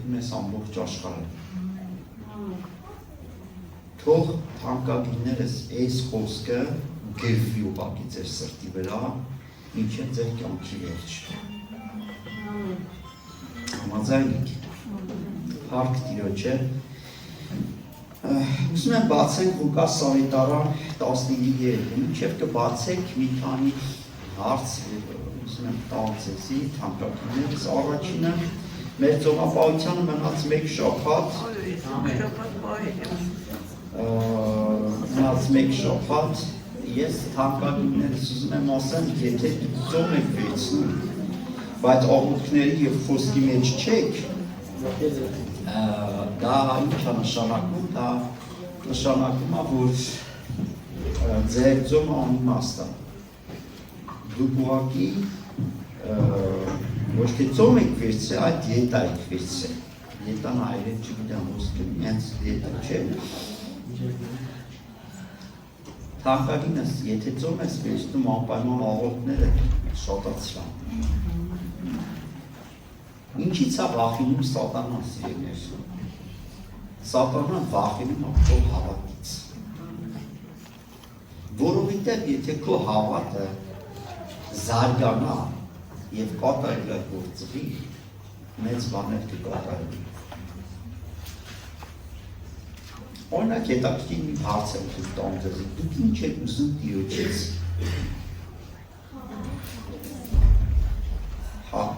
փրկում ես ամբողջ աշխարհը։ Թող թանկագիններս այս խոսքը գրվի ուղղակի ձեր սրտի վրա, մինչև ձեր կյանքի վերջ։ Համաձայն եք։ Փառք Տիրոջը։ Ուզում եմ բացենք Ղուկաս ավետարան 15:3, մինչև կբացեք մի քանի հարց, ուզում եմ տալ ձեզի, թանկագիններս, առաջինը մեր ծովապահությանը մնաց մեկ շաբաթ, ես թանկագիններս ուզում եմ ասեմ, եթե ծով եք վերցնում, բայց աղոթքների և խոսքի մեջ չեք, դա ինչ է նշանակում, դա նշանակում է, որ ձեր ծոմը անիմաստ է։ Դուք ուղղակի ոչ թե ծոմ եք վերցրել, այլ դիետա եք վերցրել։ Դիետան այրել չգիտեմ ոսկը, հենց դիետա չէ։ Թանկագինս, եթե ծոմ ես վերցնում, անպայման աղոթքները շատացրան։ Ինչից է վախենում սատանան, սիրելիներ։ Սատանան վախենում է քո հավատից։ Որովհետև եթե քո հավատը զարգանա և կատարելագործվի, մեծ բաներ կկատարվի։ Օրինակ հետաքրքիր մի հարց եմ տամ ձեզ, դուք ինչ եք ուզում Տիրոջից։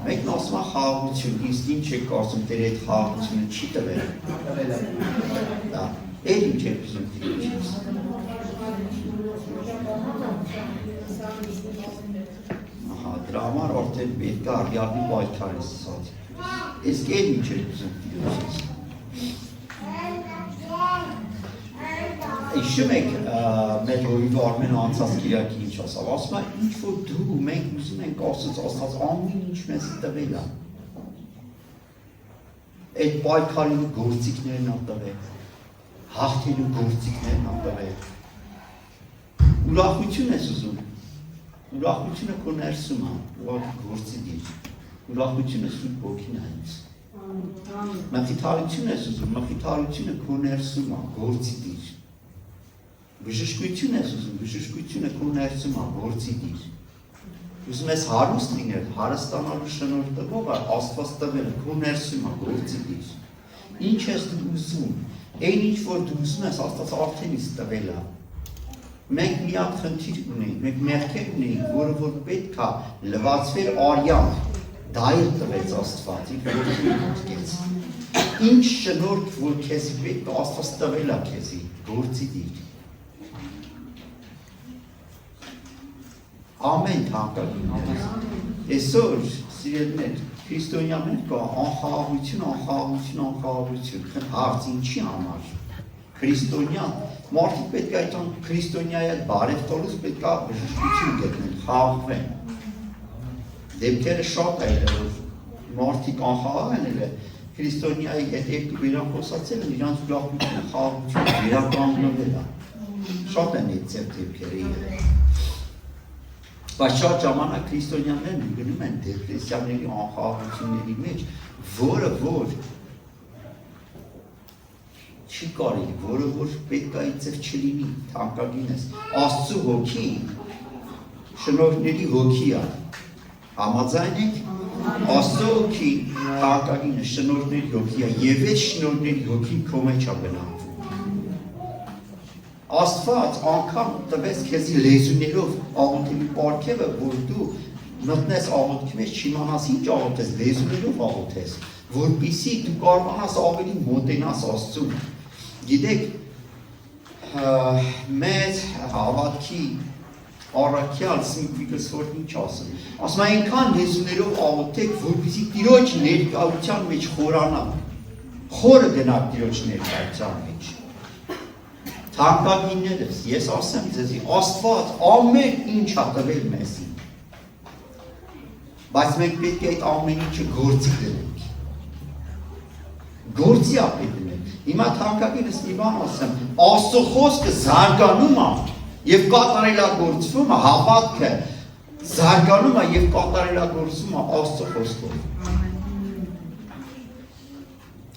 Մեկն ասում է խաղաղություն, իսկ ինչ եք կարծում Տեր այդ խաղաղությունը չի տվել։ Էլ ինչ եք ուզում Տիրոջից։ Դրա համար արդեն պետք է արդյալի պայքար ես սած։ Իսկ էլ ինչ եք ուզում Տիրոջից։ Հիշում եք մեր հորիվը Արմենը անցած կիրակի ինչ ասավ, ասում է ինչ որ դու մենք ուզում ենք ասած Աստված ամեն ինչ մեզ տվել է։ Այդ պայքարելու գործիքներն ա տվել, հաղթելու գործիքներն ա տվել։ Ուրախություն ես ուզում, ուրախությունը քո ներսում է, ուղղակի գործի դիր, ուրախությունը Սուրբ Հոգին է ինձ։ Մխիթարություն ես ուզում, մխիթարությունը քո ներսում է, գործի դիր։ Բժշկություն ես ուզում, բժշկությունը քո ներսում է, գործի դիր։ Ուզում ես հարուստ լինել, հարստանալու շնորհ տվող է, Աստված տվել է, քո ներսում է, գործի դիր։ Ինչ ես դու ուզում, այն ինչ որ դու ուզում ես, Աստված արդեն ինձ տվել է։ Մենք մի հատ խնդիր ունենք, մենք մեղքեր ունենք, որը որ պետք է լվացվեր արյամբ, դա էլ տվեց Աստված, ինչ շնորհք, որ քեզի պետք է Աստված տվել է քեզի, գործի դիր։ Ամեն թանկագիններ, այսօր սիրելիներ, քրիստոնյաներ կա անխաղաղություն, հարց ինչի համար, քրիստոնյան, մարդիկ պետք է այդ քրիստոնյայի այդ բարև տալուց պետք է բժշկություն գտնեն, խաղաղվեն, դեպքերը շատ է որ մարդիկ անխաղաղ են էլ քրիստոնյայի հետ երկու իրան խոսացել են, իրանց ուրախությունը, խաղաղությունը վերականգնվել է, շատ են այդ ձեր դեպքերը եղել։ Բայց շատ ժամանակ քրիստոնյաներն գնում են դեպրեսիաների անխաղաղությունների մեջ, որը որ չի կարելի, որը որ պետք է այդպես չլինի, թանկագինես։ Աստծու հոգի շնորհների հոգի է։ Համաձայն եք։ Աստծու հոգի թանկագինը շնորհների հոգի է, եւ այդ շնորհների հոգին քո մեջ է բնակվում։ Աստված անգամ տվեց քեզի լեզուներով աղոթելու պարգևը, որ դու մտնես աղոթքի մեջ չիմանաս ինչ աղոթես, լեզուներով աղոթես, որպեսզի դու կարողանաս ավելի մոտենաս Աստծուն։ Գիտեք, մեծ հավատքի առաքյալ Սմիթ Վիգլսվորդն ինչ ասում։ Ասում է այնքան լեզուներով աղոթեք, որպեսզի Տիրոջ ներկայության մեջ խորանա, խորը գնաք Տիրոջ ներկայության մեջ։ Թանկագիններս, ես ասեմ ձեզի, Աստված ամեն ինչ է տվել մեզի, բայց մենք պետք է այդ ամեն ինչը գործի դնենք, գործի ապի դնենք։ Հիմա թանկագինս մի բան ասեմ, Աստծո խոսքը զարգանում է և կատարելագործվում է, հավատքը զարգանում է և կատարելագործվում է Աստծո խոսքով։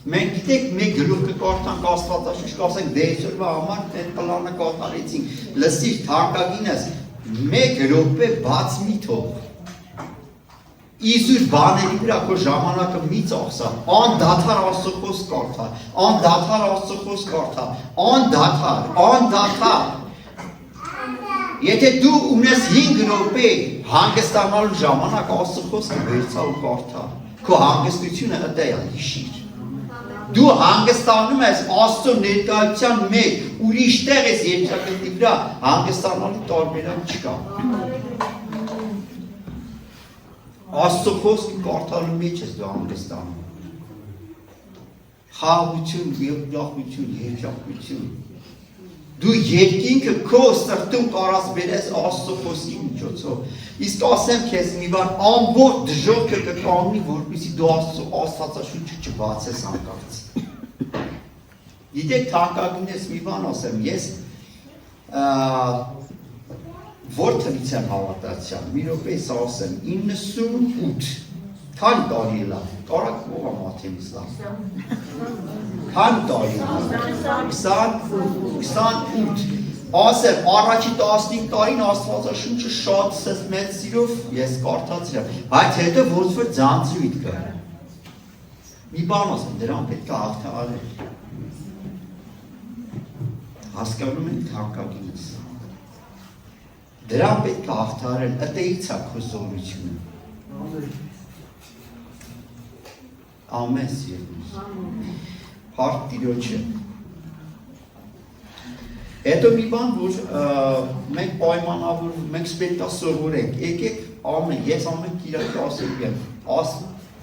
Մենք գիտեք մեկ գլուխ կկարդանք Աստվածաշունչ կասենք դե այսօրվա համար այդ պլանը կատարեցինք լսիր թանկագինս մեկ րոպե բաց մի թող Իսուր բաների վրա քո ժամանակը մի ծախսա անդադար Աստծո խոսք կարդա անդադար Աստծո խոսք կարդա անդադար Եթե դու ունես 5 րոպե հանգստանալու ժամանակ Աստծո խոսքը վերցա ու կարդա քո հանգստությունը դա է հիշիր Դու հանգստանում ես Աստծո ներկայության մեջ, ուրիշ տեղ ես երկրագնդի վրա, հանգստանալու տարբերակ չկա։ Աստծո խոսքը կարդալու մեջ ես դու հանգստանում։ Խաղաղություն, ուրախություն, երջանկություն։ Դու երկինքը քո սրտում կարաս բերես Աստծո խոսքի միջոցով։ Իսկ ասեմ քեզ մի բան, ամբողջ դժոխքը կկանգնի, որպեսզի դու Աստվածաշունչը չբացես հանկարծ։ Գիտեք, թանկագինս մի բան ասեմ, ես որ թվից եմ հավատացյալ, մի րոպե ասեմ, 98 քանի տարի լավ, կարակ ողա մաթեմից լավ։ Քանի տարի լավ, 28 Ասեմ, առաջի 15 տարին Աստվածաշունչը շատ մեծ սիրով ես կարդացրի, բայց հետո ոնց որ ձանձրույթ կա։ Մի բան ասեմ, դրան պետք է հաղթահարել։ Հասկանում եք թանկագինս։ Դրան պետք է հաղթահարել, ըտեից է քո զորությունը։ Ամեն սիրուս։ Հարկ Տիրոջը։ Հետո մի բան, որ մենք պայմանավորվում, մենք պետք է սովորենք, եկեք ես ամեն կիրակի ասելու եմ,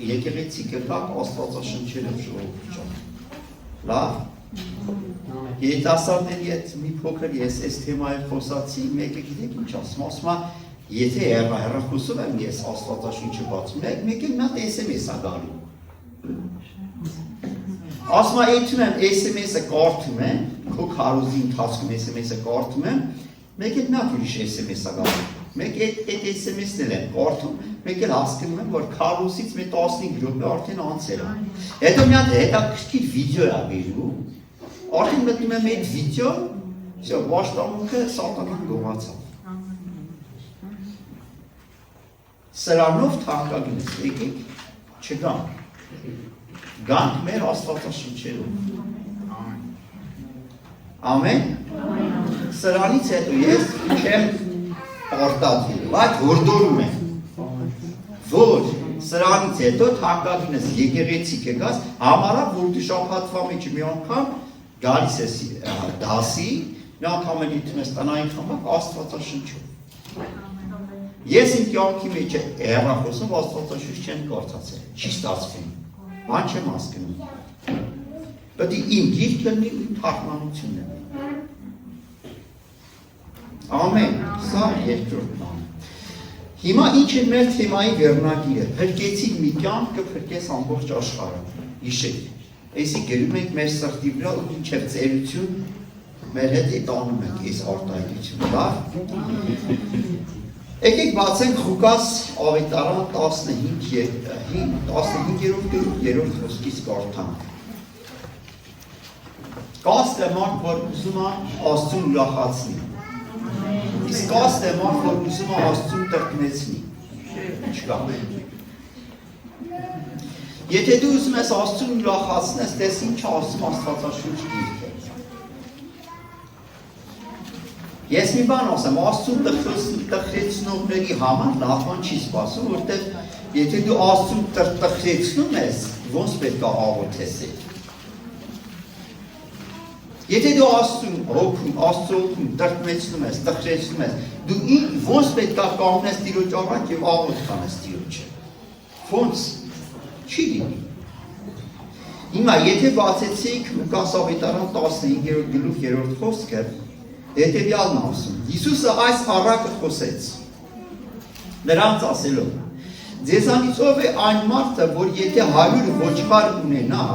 եկեղեցի գտակ Աստվածաշնչերով ժողովուրդ լավ, երիտասարդների հետ մի փոքր ես այս թեմայով խոսացի, մեկը գիտեք ինչ ասում է, եթե հեռախոսով եմ ես Աստվածաշունչը բացում, մեկ էլ մի հատ SMS-ա գալու։ Ասում եմ SMS-ը կարդում եմ, քո քարոզի ընթացքում SMS-ը կարդում եմ, մեկ էլ մի հատ ուրիշ SMS-ա գալու։ Մեկ այդ SMS-ն էլ եմ կարդում, մեկ էլ հասկանում եմ, որ քարոզից մի 15 րոպե արդեն անցել է։ Հետո մի հատ հետաքրքիր վիդեո է բերում, արդեն մտնում եմ այդ վիդեո, պաշտամունքը սատանան գողացավ։ Սրանով թանկագինս, եկեք չգանք։ Գանք մեր Աստվածաշնչերով։ Ամեն։ Սրանից հետո ես չեմ արտադրել, բայց հորդորում եմ, որ սրանից հետո թանկագինս եկեղեցի կգաս, համարա, որ դու շաբաթվա մեջ մի անգամ գալիս ես դասի, մի անգամ էլ իթում ես տնային խմբակ Աստվածաշնչով։ Ես իմ կյանքի մեջ հեռախոսով Աստվածաշունչ չեմ կարդացել, չի ստացվում, բան չեմ հասկանում։ Պետք է իմ գիրք լինի ու թարգմանությունն է։ Ամեն, սա երկրորդ բան։ Հիմա ինչ է մեր թեմայի վերնագիրը, փրկեցիկ մի կյանք կփրկես ամբողջ աշխարհը։ Հիշեք, այսի գրում ենք մեր սրտի վրա ու ինչև ծերություն մեր հետ տանում ենք այս արտահայտությունը, լավ։ Եկեք բացենք Ղուկաս ավետարան 15-րդ խոսքից կարդանք։ Կաստ է մարդ, որ ուզում է Աստծուն ուրախացնի։ Իսկ կաստ է մարդ, որ ուզում է Աստծուն տրտնեցնի։ Չկա։ Եթե դու ուզում ես Աստծուն ուրախացնես, տես ինչ ասում Աստվածաշունչ գիրքը։ Ես մի բան ասեմ, Աստծուն տխրեցնողների համար լավ բան չի սպասում, որտեղ եթե դու Աստծուն տխրեցնում ես, ոնց պետք է աղոթես։ Եթե դու Աստծուն հոգում, տրտմեցնում ես, տխրեցնում ես, դու ոնց պետք է կանգնես Տիրոջ առաջ եւ աղոթ կանես Տիրոջը։ Ոնց չի լինի։ Հիմա եթե բացեցիք Ղուկաս ավետարան 15-րդ գլուխ 3-րդ խոսքը, հետևյալն ասում. Հիսուսը այս առակը խոսեց, նրանց ասելով. Ձեզանից ով է այն մարդը, որ եթե 100 ոչխար ունենա,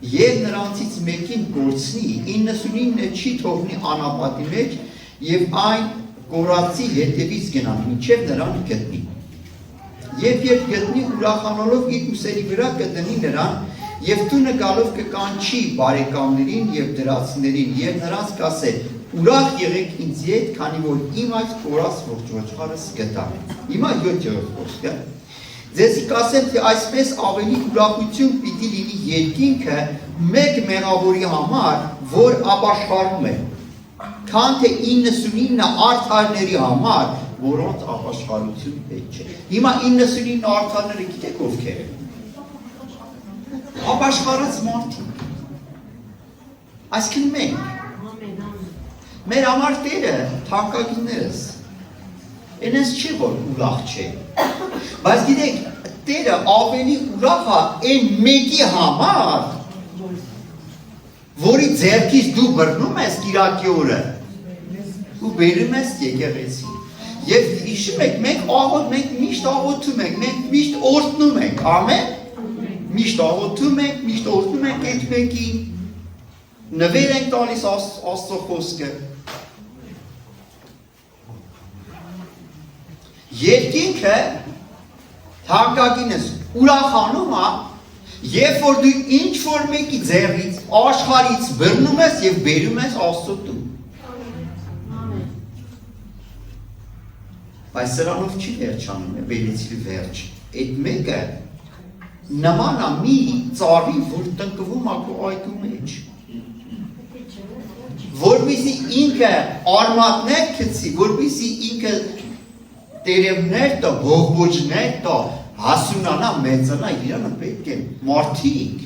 եւ նրանցից մեկին կորցնի, 99-ը չի թողնի անապատի մեջ եւ այն կորածի հետևից գնա, մինչև նրան գտնի։ Եվ երբ գտնի ուրախանալով իր ուսերի վրա կդնի նրան Եվ տունը գալով կկանչի բարեկամներին և դրացիներին և նրանց կասե ուրախ եղեք ինձ հետ, քանի որ իմ այս կորած ոչխարս գտա։ Հիմա 7-րդ խոսքը։ Ձեզի կասեմ, թե այսպես ավելի ուրախություն պիտի լինի երկինքը մեկ մեղավորի համար, որ ապաշխարում է, քան թե 99 արդարների համար, որոնց ապաշխարություն պետք չէ։ Հիմա 99 արդարները գիտեք ովքեր են։ Ապաշխարած մարդիկ։ Այսինքն մենք։ Մեր համար Տերը, թանկագիններս, այնպես չի, որ ուրախ չէ։ Բայց գիտեք, Տերը ավելի ուրախ է այն մեկի համար, որի ձեռքից դու բռնում ես կիրակի օրը ու բերում ես եկեղեցի։ Եվ հիշում եք, մենք միշտ աղոթում ենք, մենք միշտ օրհնում ենք, ամեն։ Միշտ աղոթում ենք, միշտ օրհնում ենք այդ մեկին, նվեր ենք տալիս Աստծո խոսքը։ Երկինքը թանկագինս ուրախանում է, երբ որ դու ինչ-որ մեկի ձեռից, աշխարհից բռնում ես և բերում ես Աստծո տուն։ Բայց սրանով չի վերջանում, բերեցի վերջ։ Այդ մեկը նման է մի ծառի, որ տնկվում է քո այգու մեջ։ Որպեսզի ինքը արմատներ գցի, որպեսզի ինքը տերևներ տա, բողբոջներ տա, հասունանա, մեծանա, իրանը պետք է մարդիկ,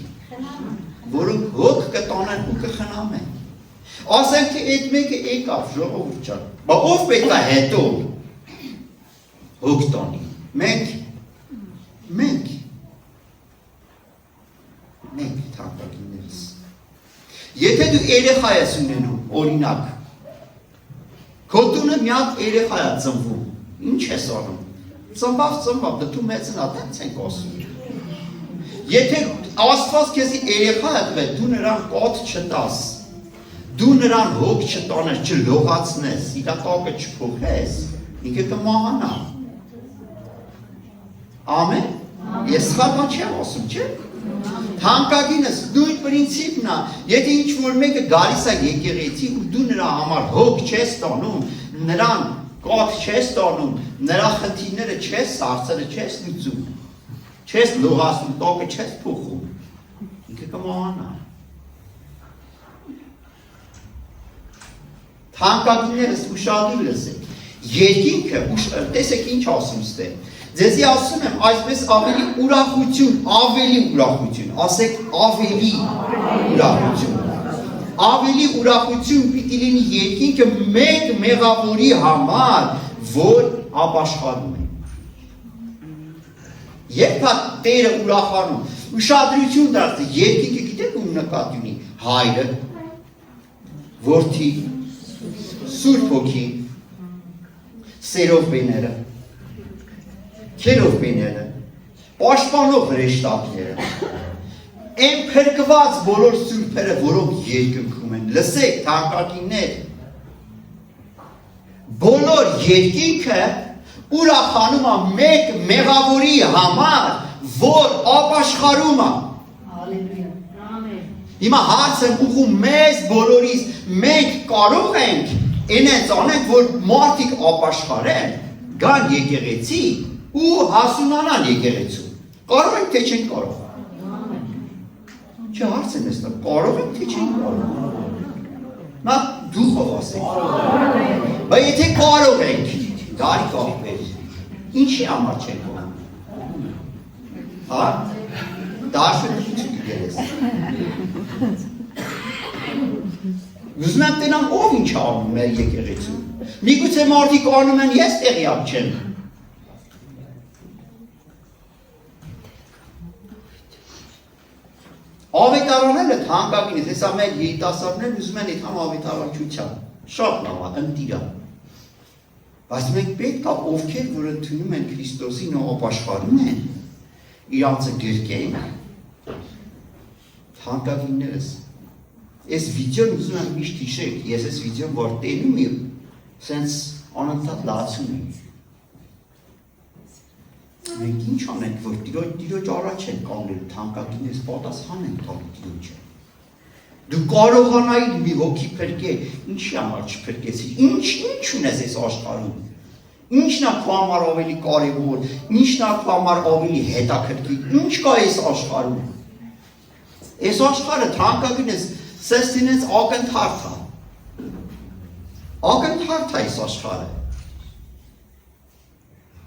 որոնք հոգ կտանեն ու կխնամեն։ Ասենք թե այդ մեկը եկավ, ժողովուրդ ջան, բայց ով պետք է հետո հոգ տանի։ Մենք թանկագիններս։ Եթե դու երեխա ես ունենում, օրինակ, քո տունը մի հատ երեխա է ծնվում, ինչ ես անում։ Ծնվավ, դու մեծնա, դենց ենք ասում։ Եթե Աստված քեզի երեխա է տվել, դու նրան կոթ չտաս, դու նրան հոգ չտանես, չլողացնես, իր տակը չփոխես, ինքը կմահանա։ Ամեն։ Ես սխալ բան չեմ ասում, չէ՞։ Թանկագինս նույն պրինցիպն է, եթե ինչ-որ մեկը գալիս է եկեղեցի ու դու նրա համար հոգ չես տանում, նրան կոթ չես տանում, նրա խնդիրները չես հարցերը չես լուծում, չես լողացնում, տակը չես փոխում, ինքը կմահանա։ Թանկագիններս ուշադիր լսեք, երկինքը, տեսեք ինչ ասում ստե, ձեզի ասում եմ այսպես ավելի ուրախություն, ասեք ավելի ուրախություն պիտի լինի երկինքը մեկ մեղավորի համար, որ ապաշխարում է։ Երբ է Տերը ուրախանում, ուշադրություն դարձի, երկինքը գիտեք ում նկատի ունի, հայրը, որդի, Սուրբ Հոգի, սերով բեները, քերով բեները, պաշտպանող հրեշտակները, այն փրկված բոլոր սուրբերը, որոնք երկնքում են, լսեք թանկագիններ, բոլոր երկինքը ուրախանում է մեկ մեղավորի համար, որ ապաշխարում է։ Հիմա հարց եմ ուղղում մեզ բոլորիս, մենք կարող ենք այնպես անենք, որ մարդիկ ապաշխարեն, գան եկեղեցի ու հասունանան եկեղեցու։ Կարող ենք թե չենք կարող։ Չէ, հարց եմ ես տա, կարող ենք թե չենք կարող։ Նա դուխով ասենք։ Բայց եթե կարող ենք, դարի կապեր, ինչի համար չենք կարող։ Հա, դաշնություն գերես։ Ուզում եմ տենամ ով ինչ անում մեր եկեղեցու։ Միգուցե մարդիկ անում են, ես տեղյակ չեմ։ Ավետարանելը թանկագին է, հեսա մեր երիտասարդներն ուզում են այդքան ավետարանչության, շատ լավ է, ընտիր է։ Բայց մենք պետք է ովքեր, որ ընդունում են Քրիստոսին ու ապաշխարում են, իրանցը գրկեն, թանկագիններս։ Ես վիդեոն ուզում եմ միշտ հիշեք, ես ես վիդեոն որ տենում եմ, սենց անընդհատ լացում եմ։ մենք ինչ անենք, որ Տիրոջ առաջ են կանգնել, թանկագինս պատասխան են տալու Տիրոջը։ Դու կարողանայիր մի հոգի փրկել, ինչի համար չփրկեցիր, ինչ ունես այս աշխարհում, ինչն է քո համար ավելի կարևոր, ինչն է քո համար ավելի հետաքրքիր, ինչ կա այս աշխարհում։ Այս աշխարհը թանկագինս սես դինես ակնթարթ է։ Ակնթարթ է այս աշխարհը։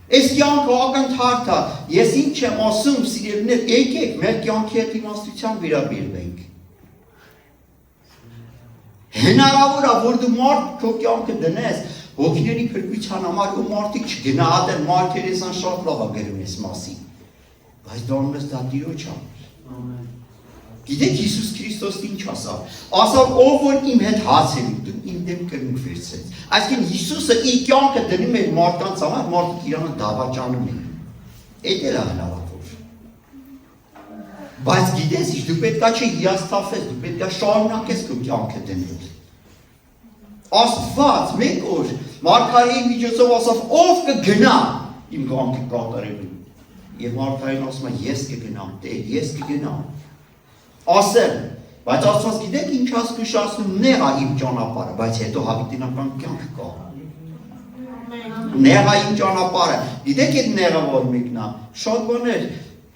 Այս կյանքը ակնթարթ է, ես ինչ եմ ասում, սիրելիներ, եկեք մեր կյանքի հետ իմաստությամբ վերաբերվենք։ Հնարավոր է, որ դու մարդ քո կյանքը դնես հոգիների փրկության համար ու մարդիկ չգնահատեն, Մարգերեսան շատ լավ է գրում այս մասին։ Բայց դա ոնց դա Տիրոջ համար։ Գիտեք Հիսուս Քրիստոսն ինչ ասավ։ Ասավ, ով որ իմ հետ հաց է ուտում, իմ դեմ կրունկ վերցրեց։ Այսինքն Հիսուսը իր կյանքը դնում էր մարդկանց համար, մարդիկ իրանը դավաճանում էին։ Էդ էլ է հնարավոր։ Բայց գիտես, դու պետքա չհիասթափես, դու պետքա շարունակես քո կյանքը դնել։ Աստված մեկ օր Մարգարեի միջոցով ասավ, ով կգնա իմ կյանքը կատարելու։ Եվ Մարգարեն ասում է, ես կգնամ, Տեր, ես կգնամ։ Ասել, բայց Աստված գիտեք ինչ ասում, նեղ է իմ ճանապարհը, բայց հետո հավիտենական կյանք կա։ Նեղ է իմ ճանապարհը։ Գիտեք այդ նեղը որ մեկն է, շատ բաներ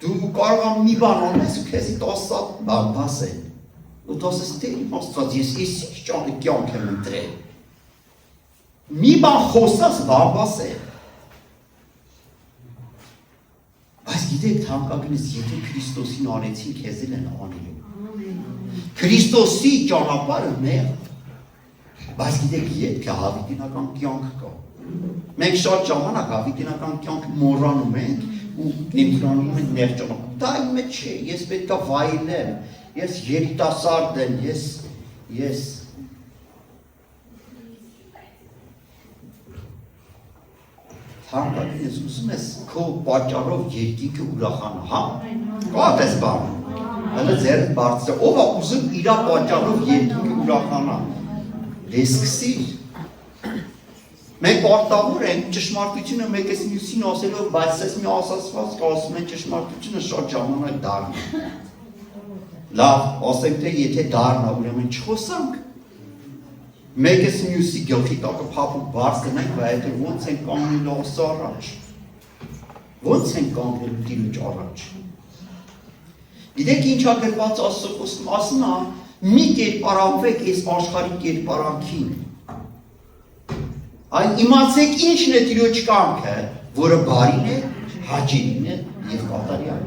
դու կարող ես մի բան անես ու քեզի 10 բան ասեն։ Ու դու ասես Տեր իմ Աստված, ես ինչ կյանք եմ ընտրել։ Մի բան խոսած բան ասել։ Բայց գիտեք թանկագինս, եթե Քրիստոսին անեցին, քեզ էլ են անելու։ Քրիստոսի ճանապարհը նեղ։ Բայց գիտեք, ետք է հավիտենական կյանք կա։ Մենք շատ ժամանակ հավիտենական կյանք մոռանում ենք ու ներկայանում ենք նեղ ճանապարհ։ Դա իմ մեջ չէ, ես պետք է վայելեմ, ես երիտասարդ եմ, ես Թանկագինս ուզում ես քո պատճառով երկինքը ուրախանա, հա։ Կա դες բան։ Հələ ձեռդ բարձր, ով է ուզում իր պատճառով երկինքը ուրախանա։ Դե սկսիր։ Մենք պարտավոր ենք ճշմարտությունը մեկս մյուսին ասելով, բայց ես մի ասացված կասում են ճշմարտությունը շատ ժամանակ դառնա։ Լավ, ասենք թե եթե դառնա, ուրեմն չխոսանք։ Մեկս մյուսի գլխի տակը փափուկ բարձ դնենք, բայց հետո ոնց են կանգնելու Աստծո առաջ։ Ոնց են կանգնելու Տիրոջ առաջ։ Գիտեք ինչ է գրված Աստծո խոսքում, ասում է, մի կերպարանվեք այս աշխարհի կերպարանքին։ Այն իմացեք ինչն է Տիրոջ կամքը, որը բարին է, հաճելին է եւ կատարյալ։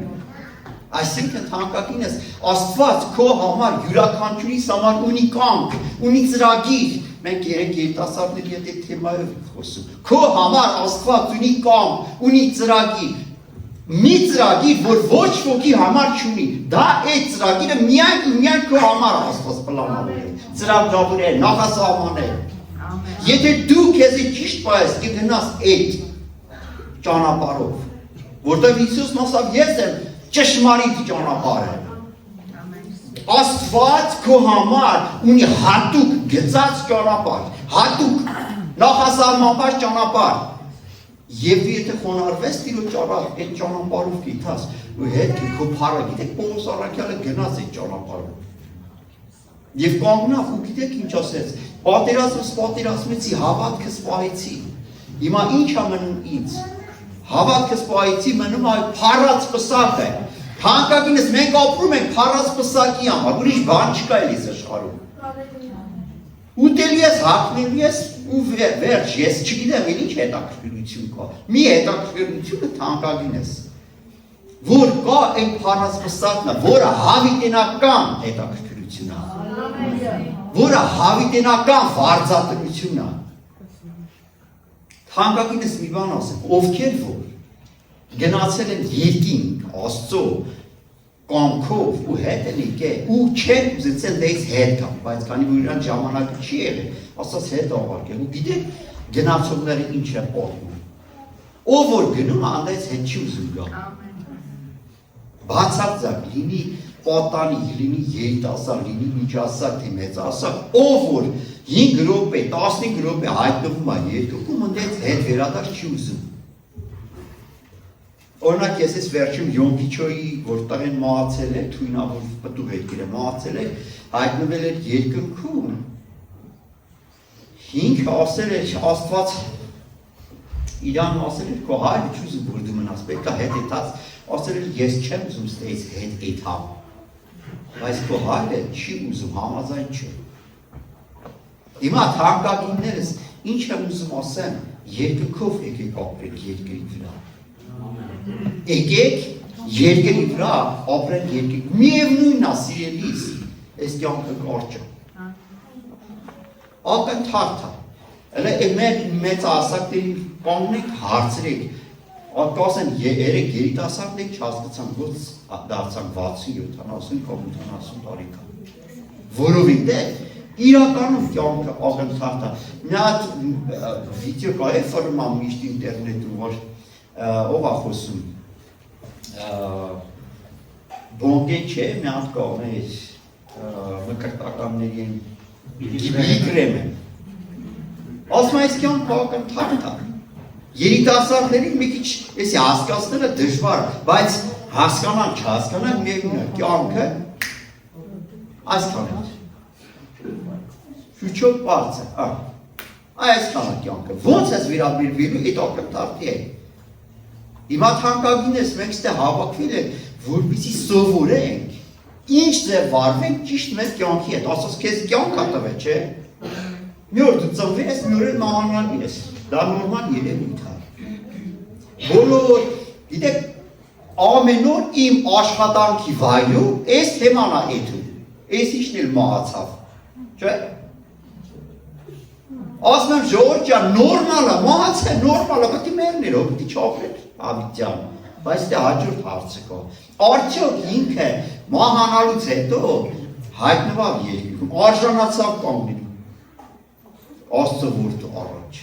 Այսինքն թանկագինս Աստված քո համար յուրաքանչյուրիս համար ունի կամք, ունի ծրագիր։ Մենք երեք երիտասարդների հետ այդ թեմայով ենք խոսում։ Քո համար Աստված ունի կամք, ունի ծրագիր։ Մի ծրագիր, որ ոչ ոքի համար չունի։ Դա այդ ծրագիրը միայն քո համար Աստված պլանավորել է, ծրագրավորել, նախասահմանել։ Եթե դու քեզի ճիշտ պայես կգնաս այդ ճանապարհով, որտեղ Հիսուսն ասավ, ես եմ ճշմարիտ ճանապարհը։ Աստված քո համար ունի հատուկ գծած ճանապարհ, հատուկ նախասահմանված ճանապարհ։ Եվ եթե խոնարհվես Տիրոջ առաջ այդ ճանապարհով գիտաս, ու հետ քո փառը գիտեք Պողոս առաքյալը գնաց այդ ճանապարհով։ Եվ կանգնավ ու գիտեք ինչ ասեց, պատերազմեցի, հավատքս պահեցի։ Հիմա ինչ է մնում ինձ։ Հավատքս պահեցի, մնում է փառած պսակը։ Թանկագինս մենք ապրում ենք փառած պսակի համար, ուրիշ բան չկա էլիս աշխարհում։ Ուտելու ես, հագնելու ես ու վերջ, ես չգիտեմ ինչ հետաքրքրություն կա։ Մի հետաքրքրությունը թանկագինս, որ կա այն փառած պսակն է, որը հավիտենական հետաքրքրություն է, որը հավիտենական վարձատրություն է։ Թանկագինս մի բան ասեմ, ովքեր որ գնացել են երկինք Աստծո կամքով ու հետ են եկել ու չեն ուզեցել դες հետ գան, բայց քանի որ իրան ժամանակը չի եղել, ասած հետ ավարկել ու գիտեք գնացողները ինչ են պատմում։ Ով որ գնում է, անդայց հետ չի ուզում գա։ Բացարձակ լինի պատանի, լինի երիտասարդ, լինի միջասարդ, թե մեծասարդ, ով որ 5 րոպե, 15 րոպե հայտնվում է երկրում, անդայց հետ վերադարձ չի ուզում։ Օրինակ ես ես վերջում Յոնքիչոյի որտեղ են մահացել է, թույնավոր պտուղ երկիրը մահացել է, հայտնվել էր երկնքում, հինգ ասել էր Աստված իրան ասել էր քո հայրը չուզում որ դու մնաս, պետք է հետ եթաս, ասել էր ես չեմ ուզում ստեից հետ եթամ, բայց քո հայրը չի ուզում համաձայն չէ։ Հիմա թանկագիններս ինչ եմ ուզում ասեմ, երկնքով եկեք ապրեք երկրի վրա։ Եկեք երկրի վրա ապրեք երկրի, միևնույնն է սիրելիս, այս կյանքը կարճ է։ Ակնթարթ է։ Elə մեր մեծահասակների կանգնեք հարցրեք, կասեն երեք երիտասարդներ չհասկացան, ոնց դարձան 60, 70 կամ 80 տարեկան։ Որովհետև իրականում կյանքը ակնթարթ է։ Մի հատ վիդեո կա է ֆորմա միշտ ինտերնետում, որ ով է խոսում, բոնգե չէ, մի հատ կողմ է մկրտականների են Բիլիգրեմ է։ Ասում այս կյանքը ակնթարթ է։ Երիտասարդներին մի քիչ էսի հասկացնելը դժվար, բայց հասկանանք, չհասկանանք միևնույն է, կյանքը այսքան է։ Շուչով բարձ է, այսքան է կյանքը։ Ոնց ես վերաբերվելու այդ ակնթարթի է։ Հիմա թանկագին ես մենք ստե հավաքվել ենք, որպեսզի սովորենք, ինչ ձև վարվենք ճիշտ մեր կյանքի հետ, ասած քեզ կյանք է տվել, չէ։ Մի օր դու ծնվել ես, մի օր էլ մահանալու ես, դա նորմալ երևույթ է։ Բոլոր, գիտեք, ամեն օր իմ աշխատանքի վայրում այս թեման է էթում, այս իշն էլ մահացավ, չէ։ Ասում եմ ժողովուրդ ջան, նորմալ է, մահացել, նորմալ է, պետք է մեռներ, պետք է չապրել, հավիտյան, բայց դե հաջորդ հարցը կա։ Արդյոք ինքը մահանալուց հետո հայտնվավ երկրում, արժանացավ կանգնելու Աստծո որդու առաջ։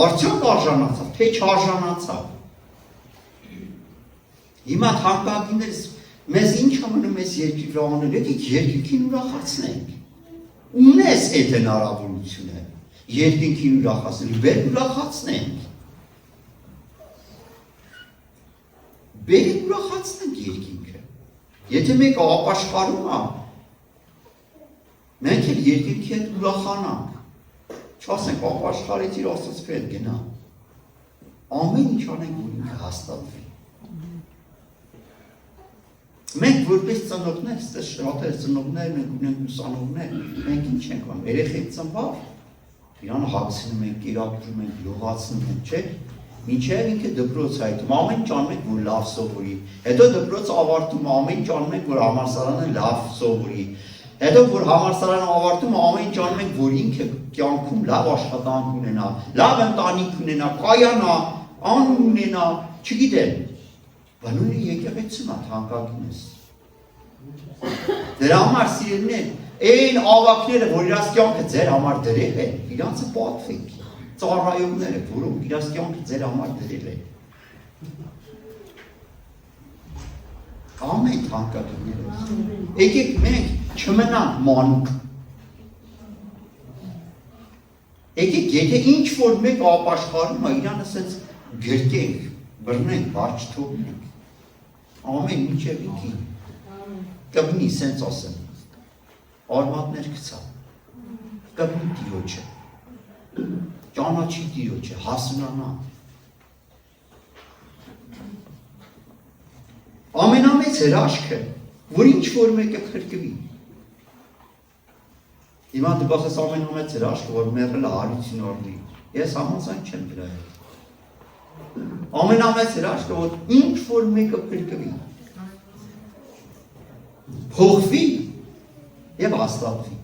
Արդյոք արժանացավ, թե չարժանացավ։ Հիմա թանկագիններս մեզ ինչ է մնում այս երկրի վրա անել, եկեք երկինքին ուրախացնենք։ Ունես այդ հնարավորությունը, երկինքին ուրախացնենք, բեր ուրախացնենք։ Բերեք ուրախացնենք երկինքը։ Եթե մեկը ապաշխարում է, մենք էլ երկինքի հետ ուրախանանք։ Չասենք ապաշխարեցիր Աստծոց պետք գնա։ Ամեն ինչ անենք, որ ինքը հաստատվի։ Մենք որպես ծնողներ, շատեր ծնողներ, մենք ունենք ուսանողներ, մենք ինչ ենք անում, երեխեք ծնվավ, իրան հագցնում ենք, կերակրում ենք, լողացնում ենք, չէ՞։ Մինչև ինքը դպրոց հայտում, ամեն ինչ անում ենք, որ լավ սովորի։ Հետո դպրոց ավարտում, ամեն ինչ անում ենք, որ համալսարանը լավ սովորի։ Հետո որ համալսարանը ավարտում, ամեն ինչ անում ենք, որ ինքը կյանքում լավ աշխատանք ունենա, լավ ընտանիք ունենա, կայանա, անուն ունենա, չգիտեմ։ Բանունի եկեղեցում է թանկագինս։ Դրա համար սիրելիներ, այն ավակները, որ իրաց կյանքը ձեր համար դրել են, իրանցը պատվեք, ծառայողները, որոնք իրաց կյանքը ձեր համար դրել են։ Ամեն թանկագիններս։ Եկեք մենք չմնանք մանուկ։ Եկեք, եթե ինչ որ մեկ ապաշխարում է, իրան ասենց գրկենք, բռնենք, բաց չթողնենք։ Ամեն մինչև ինքին։ Կբնի, սենց ասեմ, արմատներ գցա, կբնի տիրոջը, ճանաչի տիրոջը, հասունանա։ Ամենամեծ հրաշքը, որ ինչ որ մեկը քրկվի։ Հիմա դու ասես ամենամեծ հրաշքը, որ մեռել է հարություն օրդի, ես համաձայն չեմ դրա հետ։ Ամենամեծ հրաշքը, որ ինչ որ մեկը քրկվի, փոխվի եւ հաստատվի։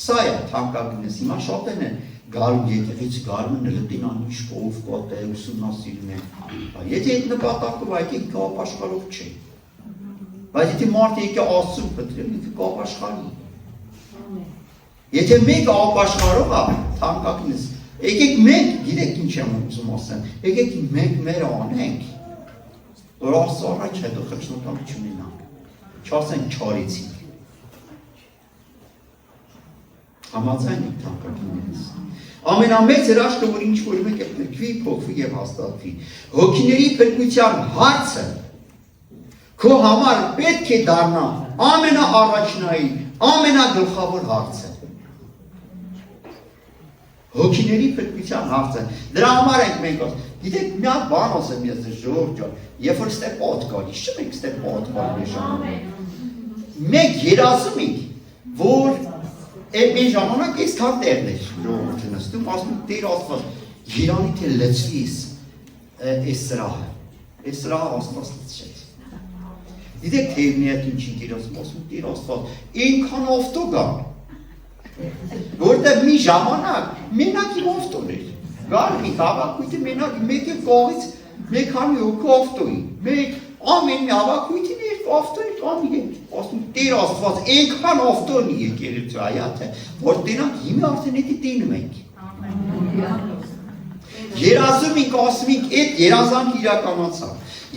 Սա է թանկագինս, հիմա շատերն են գալու եկեղեցի գարուն լտին անիշ կով կոտ է ուսումնասիրում են։ Եթե այդ նպատակով եկեք կապաշխարող չէ։ Բայց եթե մարդը եկե Աստծուն փնտրել, ինքը կապաշխարի։ Եթե մեկը ապաշխարող է, թանկագինս, եկեք մենք, գիտեք ինչ եմ ուզում ասեմ, եկեք մենք մեր անենք, որ Աստծո առաջ հետո խճնորանք չունենանք, չասենք չարեցինք։ Համաձայն եք թանկագիններս։ Ամենամեծ հրաշքը, որ ինչ որ մեկը փրկվի, փոխվի եւ հաստատվի։ Հոգիների փրկության հարցը քո համար պետք է դառնա ամենաառաջնային, ամենագլխավոր հարցը։ Հոգիների փրկության հարցը։ Դրա համար ենք մենք ասում։ Գիտեք, մի հատ բան ասեմ ես Ժորժ ջան, երբ որ ստե պոտ կա, ի՞նչ մենք ստե պոտ կա նշանակում։ Մենք երազում ենք, որ Այդ ժամանակ այս քան տեղն էր ժողովուրդը նստում, ասում Տեր Աստված, Երանի թե լցվի այս սրահը։ Այս սրահը Աստված լցրեց։ Գիտեք թե մի հատ ինչի Տեր ասում Տեր Աստված, այնքան ավտո կա, որտեղ մի ժամանակ մենակ իմ ավտոն էր։ Գալ մի հավաքույթը մենակ մեկը կողից մի քանի հոգու ավտոյի։ Մեկ ամեն մի հավաքույթին երկու ավտոյի կամի են։ Ասում Տեր Աստված, այնքան ավտոն եկեղեցու հայաթը, որ դրանք հիմա արդեն էդի տինում ենք։ Երազում ենք, ասում ենք, այդ երազանք իրականացավ։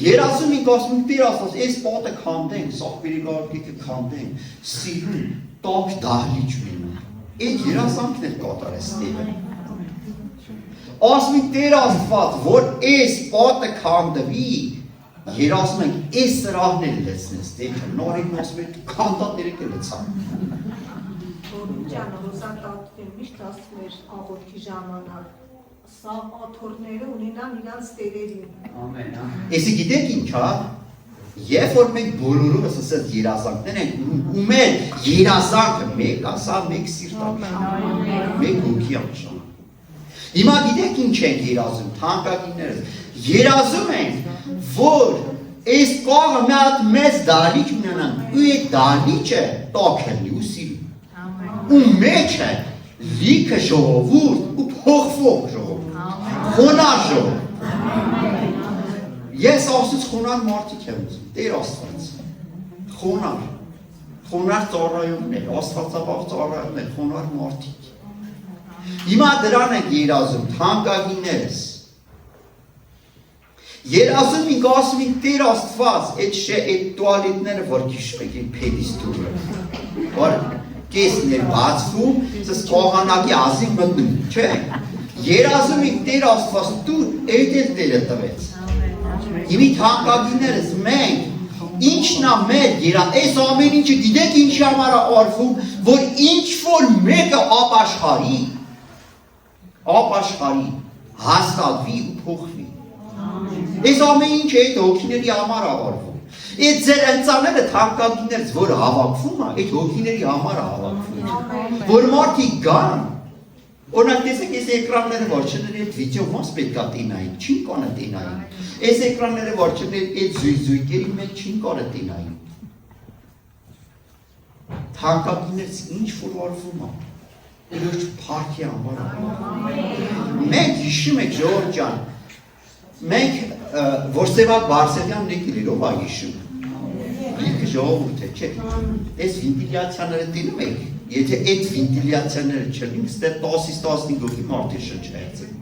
Երազում ենք, ասում ենք, Տեր Աստված, այս պատը քանդենք, սախբերիգարդիկը քանդենք, սիրուն, տակ դահլիճ ունենա։ Այդ երազանքն էլ կատարես Տերը։ Ասում ենք, Տեր Աստված, որ այս պատը քանդվի, երազում ենք, այս սրահն էլ լցնես, Տերը, նորին ասում ենք, քանդատները կլցան։ Ջանը հոսատատվեն միշտ ասում էր աղոթքի ժամանակ, սա աթոռները ունենան իրանց տերերին։ Ամեն։ Էսի գիտեք ինչ, հա? Երբ որ մենք բոլորովս ասած երազանքներ ենք, ու մեր երազանքը մեկ ասա, մեկ սիրտանշան, մեկ հոգիանշան։ Հիմա գիտեք ինչ ենք երազում, թանկագիններս, երազում ենք, որ այս կողը մի հատ մեծ դահլիճ ունենան, ու այդ դահլիճը տաք լինի ու սիրուն։ Ու մեջ է լիքը ժողովուրդ ու փոխվող ժողովուրդ, խոնար ժողովուրդ։ Ես ասուց խոնար մարդիկ եմ ուզում, Տեր Աստված, խոնար ծառայողներ, աստվածաբար ծառայողներ, խոնար մարդիկ։ Հիմա դրան ենք երազում, թանկագիններս։ Երազում ենք, ասում ենք, Տեր Աստված, այդ տուալետները, որ քիշում եք, այդ պեդիստուրը, որ կեսն էր բացվում, սս թողանակի ազիվ մտնում, չէ։ Երազում ենք, Տեր Աստված, դու այդ էլ Տերը տվեց։ Հիմի թանկագիններս մենք ինչն է մեր այս ամեն ինչը գիտեք ինչի համար է արվում, որ ինչ որ մեկը ապաշխարի, հաստատվի ու փոխվի։ Այս ամեն ինչը այդ հոգիների համար է արվում։ Այդ ձեր ընծաները թանկագիններս, որ հավաքվում է, այդ հոգիների համար է հավաքվում։ Որ մարդիկ գան, օրինակ տեսեք այս էկրանները որ չներ այդ վիդեո ոնց պետք է տենային, չին կանա տենային։ Այս էկրանները որ չներ այդ զույգերի մեջ չին կարա տենային։ Թանկագիններս ինչ որ արվում է։ Իրոք փառքի համար է։ Մենք հիշում ենք Ժողովուրդ ջան, մենք որ Սևակ Բարսեղյանն եկել ով է հիշում։ Ինքը ժողովուրդ է, չէ։ Այս վենտիլյացիաները տենում եք, եթե այդ վենտիլյացիաները չլինի, ստե 10-ից 15 հոգի մարդի շրջայցեն։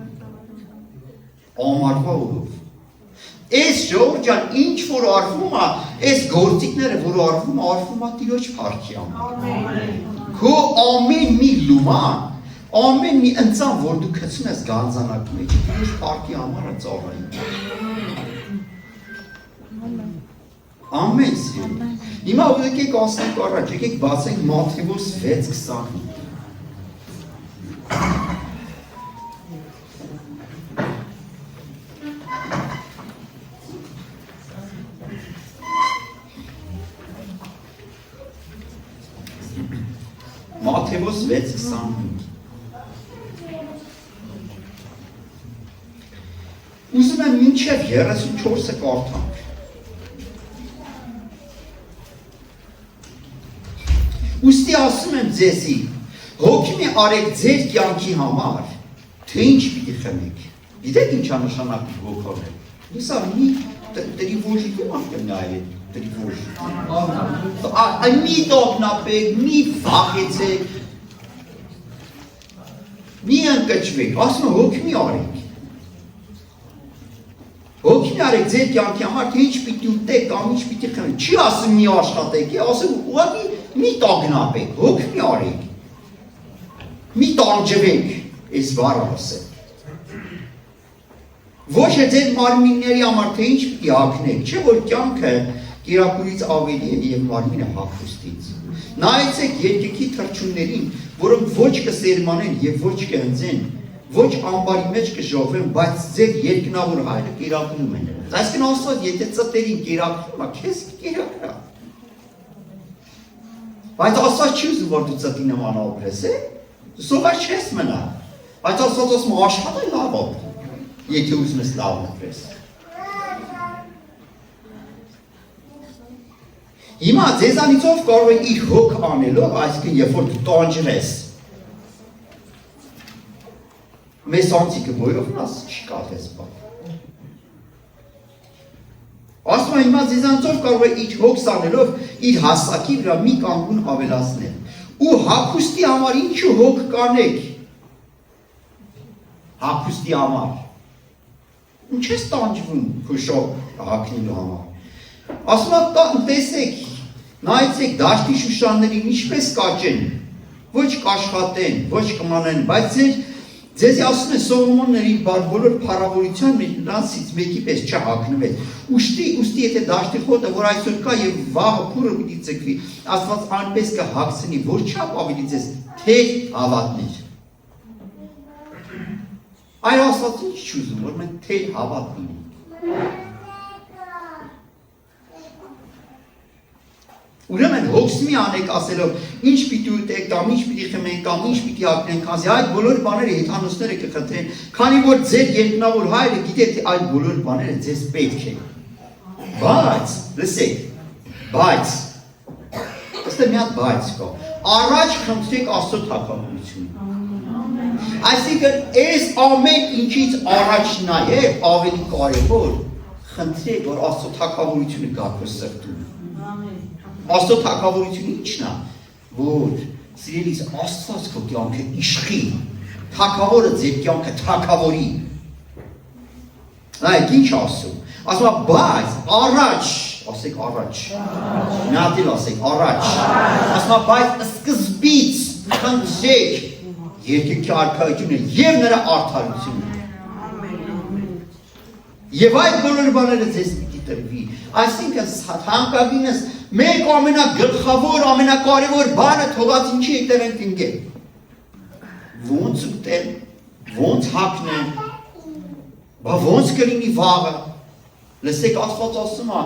Ամառվա օրով։ Այս Ժողովուրդ ջան, ինչ որ արվում է, այս գործիքները, որ արվում է Տիրոջ փառքի համար։ Քո ամեն մի լուման, ամեն մի ընծան, որ դու գցում ես գանձանակի մեջ, Տիրոջ փառքի համար է ծառայում։ Ամեն սիրուն։ Հիմա եկեք ասենք առաջ, եկեք բացենք Մատթեոս 6:25։ Մատթեոս 6:25։ Ուզում եմ մինչև 34-ը կարդանք։ Ուստի ասում եմ ձեզի, հոգի մի արեք ձեր կյանքի համար, թե ինչ պիտի խմեք։ Գիտեք ինչ է նշանակում հոգալել։ Եսա մի տրիվոժիկի մանկեմ նայել, տրիվոժիկ։ Մի տոկնապեք, մի վախեցեք, մի ընկճվեք, ասում եմ հոգի մի արեք։ Հոգի մի արեք ձեր կյանքի համար, թե ինչ պիտի ուտեք կամ ինչ պիտի խմեք։ Չի ասում մի աշխատեք, ասում ուղղակի մի տագնապեք, հոգ մի արեք։ մի տանջվեք, այս բառը ասել։ Ոչ է ձեր մարմինների համար, թե ինչ պիտի հագնեք, չէ որ կյանքը կերակուրից ավելի է և մարմինը հագուստից։ Նայեցեք երկիքի թռչուններին, որոնք ոչ կսերմանեն և ոչ կհնձեն, ոչ ամբարի մեջ կժողվեն, բայց ձեր երկնավոր հայրը կերակրում են։ Այսինքն Աստված, եթե ծտերին կերակրում է, քեզ կերակրա։ Բայց Աստված չի ուզում, որ դու ծտի նման ապրես, սովոր չես մնա։ Բայց Աստված ասում է, աշխատի լավ ապրի, եթե ուզում ես լավ ապրես։ Հիմա ձեզանիցով կարող է իր հոգ անելով, այսինքն երբ որ դու տանջվես, մեզ անցիկը բոյով նաս չի կատես բան։ Ասում է հիմա ձեզանիցով կարող է իր հոգս անելով, իր հասակի վրա մի կանգուն ավելացնել։ Ու հագուստի համար ինչու հոգ կանեք։ Հագուստի համար։ Ինչ ես տանջվում քուշով հագնելու համար։ Ասում է տեսեք, նայեցեք դաշտի շուշաններին ինչպես կաճեն, ոչ կաշխատեն, ոչ կմանեն, բայց ձեզի ասում է Սողոմոնների բոլոր փառավորության մեջ նրանցից մեկի պես չհագնվեց։ Ուստի եթե դաշտի խոտը, որ այսօր կա եւ վաղը փուրը պիտի ձգվի, Աստված այնպես կհագցնի, որ չափ ավելի ձեզ թեր հավատներ։ Այո, Աստված ինչ չուզում, որ մենք թեր հավատ լինենք։ Ուրեմն հոգս մի անեք ասելով, ինչ պիտի ուտեք կամ ինչ պիտի խմենք կամ ինչ պիտի հագնենք, քանզի այդ բոլոր բաները հեթանոսները կխնդրեն, քանի որ ձեր երկնավոր հայրը գիտե թե այդ բոլոր բաները ձեզ պետք են։ Բայց, լսեք, բայց, ըստե մի հատ բայց կա, առաջ խնդրեք Աստծո թագավորությունը։ Այսինքն, այս ամեն ինչից առաջ նաև ավելի կարևոր խնդրեք, որ Աստծո թագավորությունը գա քո սրտում։ Աստծո թագավորությունը ի՞նչն է, որ սիրելիս Աստված քո կյանքը իշխի, թագավորը ձեր կյանքը թագավորի։ Նայեք ինչ ասում, ասում է բայց առաջ, ասեք առաջ, մի հատ էլ ասեք առաջ, ասում է բայց սկզբից խնդրեք երկնքի արքայությունը և նրա արդարությունը։ Եվ այդ բոլոր բաները ձեզ պիտի տրվի, այսինքն թանկագինս մենք ամենագլխավոր, ամենակարևոր բանը թողած ինչի հետև ենք ընկել։ Ոնց ուտել, ոնց հագնել, ոնց կլինի վաղը։ Լսեք Աստված ասում է,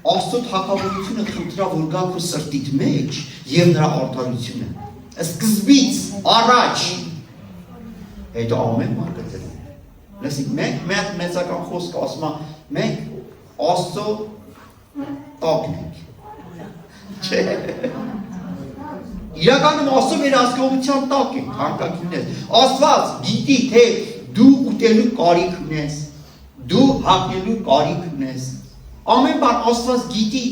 Աստծո թագավորությունը խնդրա, որ գա քո սրտիդ մեջ և նրա արդարությունը։ Սկզբից, առաջ, հետո ամեն բան կտրվի։ Լսեք, մենք մեծական խոսք ասում է, մենք Աստծո տակն ենք։ Չէ։ Իրականում Աստծո վերահսկողության տակ ենք, հարկակիններ։ Աստված գիտի, թե դու ուտելու կարիք ունես, դու հագնելու կարիք ունես։ Ամեն բան Աստված գիտի։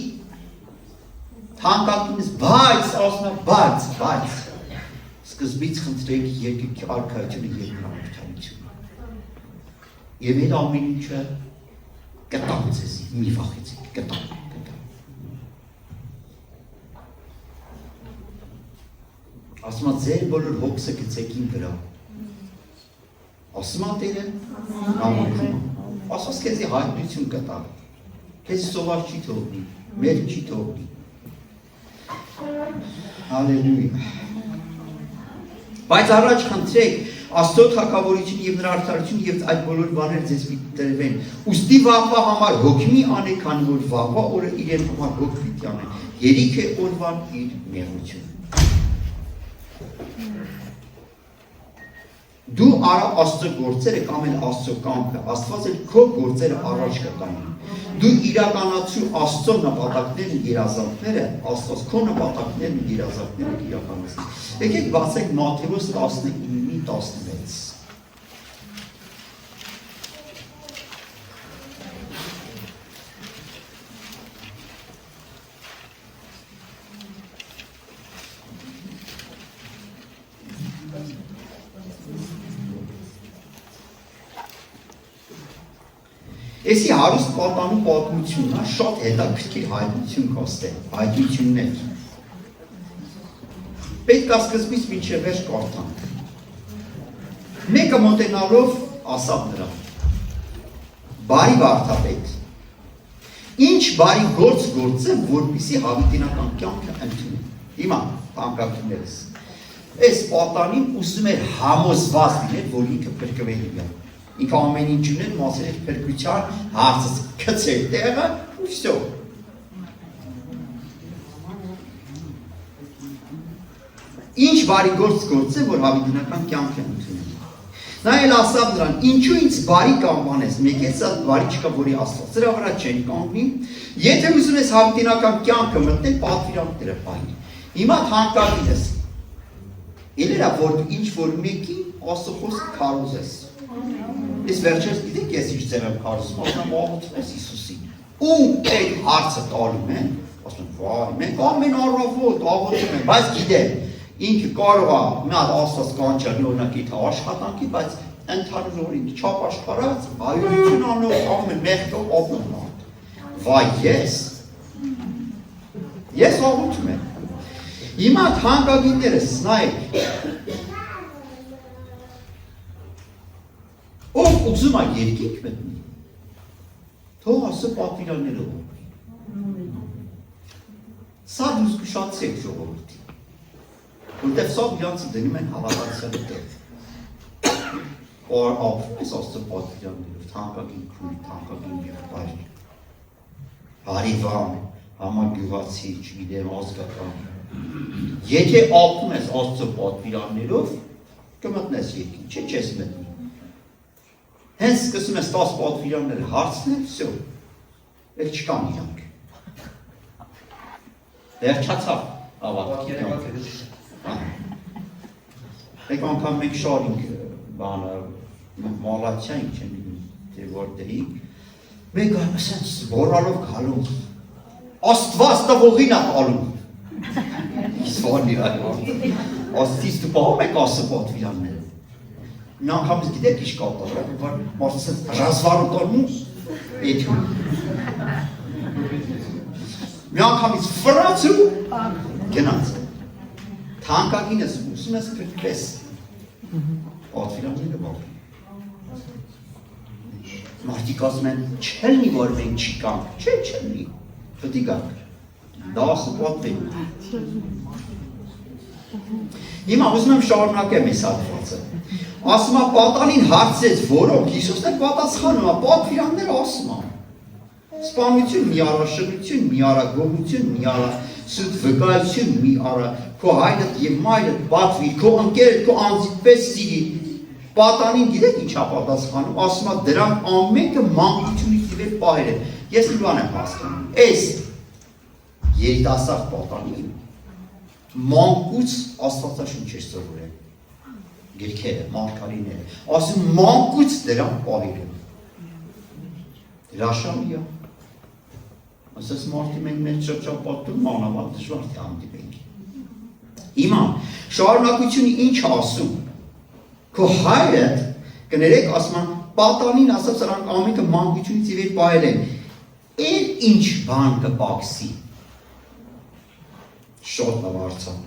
Հարկակինս, բայց, ասում է, բայց, սկզբից խնդրեք երկնքի արքայությունը և նրա արդարությունը։ Եվ այդ ամեն ինչը կտամ ձեզ, մի վախեցեք, կտամ։ Ասում է ձեր բոլոր հոգսը գցեք իմ վրա։ Ասում է Տերը, Աստված քեզի հայտնություն կտա։ Քեզի սովար չի թողնի, մեր չի թողնի։ Հալելույա։ Բայց առաջ խնդրեք Աստծո թագավորությունը և նրա արդարությունը և այդ բոլոր բաները ձեզ պիտի տրվեն։ Ուստի վաղվա համար հոգ մի անեք, քանի որ վաղվա օրը իրեն համար հոգ պիտի անեն։ Երիք է օրվան իր մեղությունը։ Դու արա Աստծո գործերը կամ էլ Աստծո կամքը, Աստված էլ քո գործերը առաջ կտանի։ Դու իրականացրու Աստծո նպատակներն ու երազանքները, Աստված քո նպատակներն ու երազանքները իրականացնի։ Եկեք բացեք Մատթեոս 19:16։ Էսի հարուստ պատանու պատմությունն է, շատ հետաքրքիր հայտնություն կոստել, հայտնություններ։ Պետք է սկզբից մինչև վերջ կարդանք։ Մեկը մոտենալով ասավ նրան. բարի վարդապետ, ինչ բարի գործ գործեմ, որպեսզի հավիտենական կյանքը ընդունեմ։ Հիմա թանկագիններս, այս պատանին ուզում էր համոզված լինել, որ ինքը փրկվելի է։ Ինքը ամեն ինչ ուներ, մասել էր փրկության հարցը գցել տեղը ու վсё։ Ինչ բարի գործ գործեմ, որ հավիտենական կյանք եմ ընդունել։ Նա էլ ասավ նրան, ինչու ինձ բարի կանվանես, մեկից այդ բարի չկա, որի Աստված դրա վրա չեն կանգնի, եթե ուզում ես հավիտենական կյանքը մտնել, պատվիրանքները պահիր։ Հիմա թանկագինս, ելերա, որ դու ինչ-որ մեկի Աստծո խոսքը քարոզես։ Ես վերջերս գիտեք ես ինչ ձև եմ քարոզում, ասում եմ աղոթվես Հիսուսին։ Ու այդ հարցը տալում են, ասում եմ, վայ, մենք ամեն առավոտ աղոթում ենք, բայց գիտեմ, ինքը կարող է մի հատ Աստված կանչի օրինակ իդ աշխատանքի, բայց ընդհանուր օրինք չապաշխարած այրություն անող ամեն մեղքով ապրում է։ Վայ, ես աղոթում եմ։ Հիմա թանկագիններս նայեք։ Ով ուզում է երկինք մտնի, թող ասը պատվիրաններով օգնի։ Սա դուք զգուշացեք ժողովրդի, որտեղ սա իրանցը դնում են հավատացյալի տեղ։ Որ ապրում ես Աստծո պատվիրաններով, թանկագին քույր, թանկագին եղբայր, հարիվան, համագյուղացի, չգիտեմ, ազգական։ Եթե ապրում ես Աստծո պատվիրաններով, կմտնես երկինք, չես մտնի։ Հենց սկսում ես 10 պատվիրանները հարցնել, վсё, էլ չկան իրանք։ Վերջացավ հավատքի կյանքը։ Մեկ անգամ մենք շարինք բանը մալացիա ինչ են թե որտեղի մեկ ասենց որալով գալու Աստված տվողին է տալու Իսվան իրար Աստից դու պահում եք ասը պատվիրանները մի անգամից գիտեք ինչ կատարել որ մարդը ռազվարու տորնում էթում մի անգամից վրացու գնաց թանկագինս ուսում ես փրկվես պատվիրանները բաղի մարդիկ ասում են չելնի որ մենք չի կանք չելնի պետք է գանք դասը պատվին հիմա ուզում եմ շարունակեմ այս հատվածը ասում է պատանին հարցեց որոնք Հիսուսն է պատասխանում է պատվիրանները ասում է սպանություն մի արա շնություն մի արա գողություն մի արա սուտ վկայություն մի արա քո հայրդ եւ մայրդ պատվիր քո ընկերդ քո անձիդ պես սիրի պատանին գիտեք ինչա պատասխանում ասում է դրանք ամենը մանկությունից իվեր պահել են ես մի բան եմ հասկանում այս երիտասարդ պատանին մանկուց աստվածաշունչ էր սովորել գրքերը մարգարիները ասում մանկուց դրանք պահել են հրաշալի է ասես մարդի մենք մեր շրջապատում մանավանդ դժվար թե հանդիպենք հիմա շարունակությունը ինչ ասում քո հայրդ կներեք ասում են պատանին ասած նրանք ամենքը մանկությունից ի վեր պահել են էլ ինչ բան կպակսի շատ նավարցան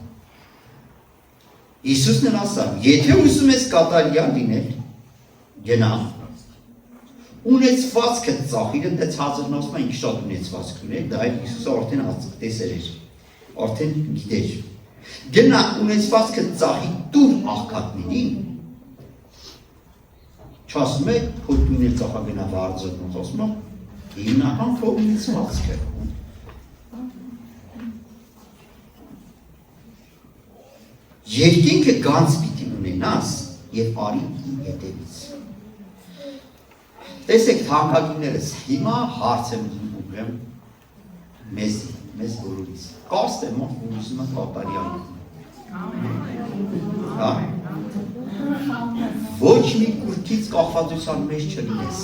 Հիսուսն էլ ասավ եթե ուզում ես կատարյալ լինել գնա ունեցվածքը ծախիրը դա ցածրն ասում է ինքը շատ ունեցվածք ուներ դա Հիսուսը արդեն տեսել էր արդեն գիտեր գնա ունեցվածքը ծախի տուր աղքատներին չասում է քո տունել ծախագնա վարձոտ ասում է հիմնական քո ունեցվածքը երկինքը գանձ պիտի ունենաս եւ արի հետևից տեսեք թանկագիններս հիմա հարց եմ ուղղեմ մեզ բոլորից կաստ եմ ուզում եմ կատարյալ հա ոչ մի կուրքից կախվածության մեջ չլինես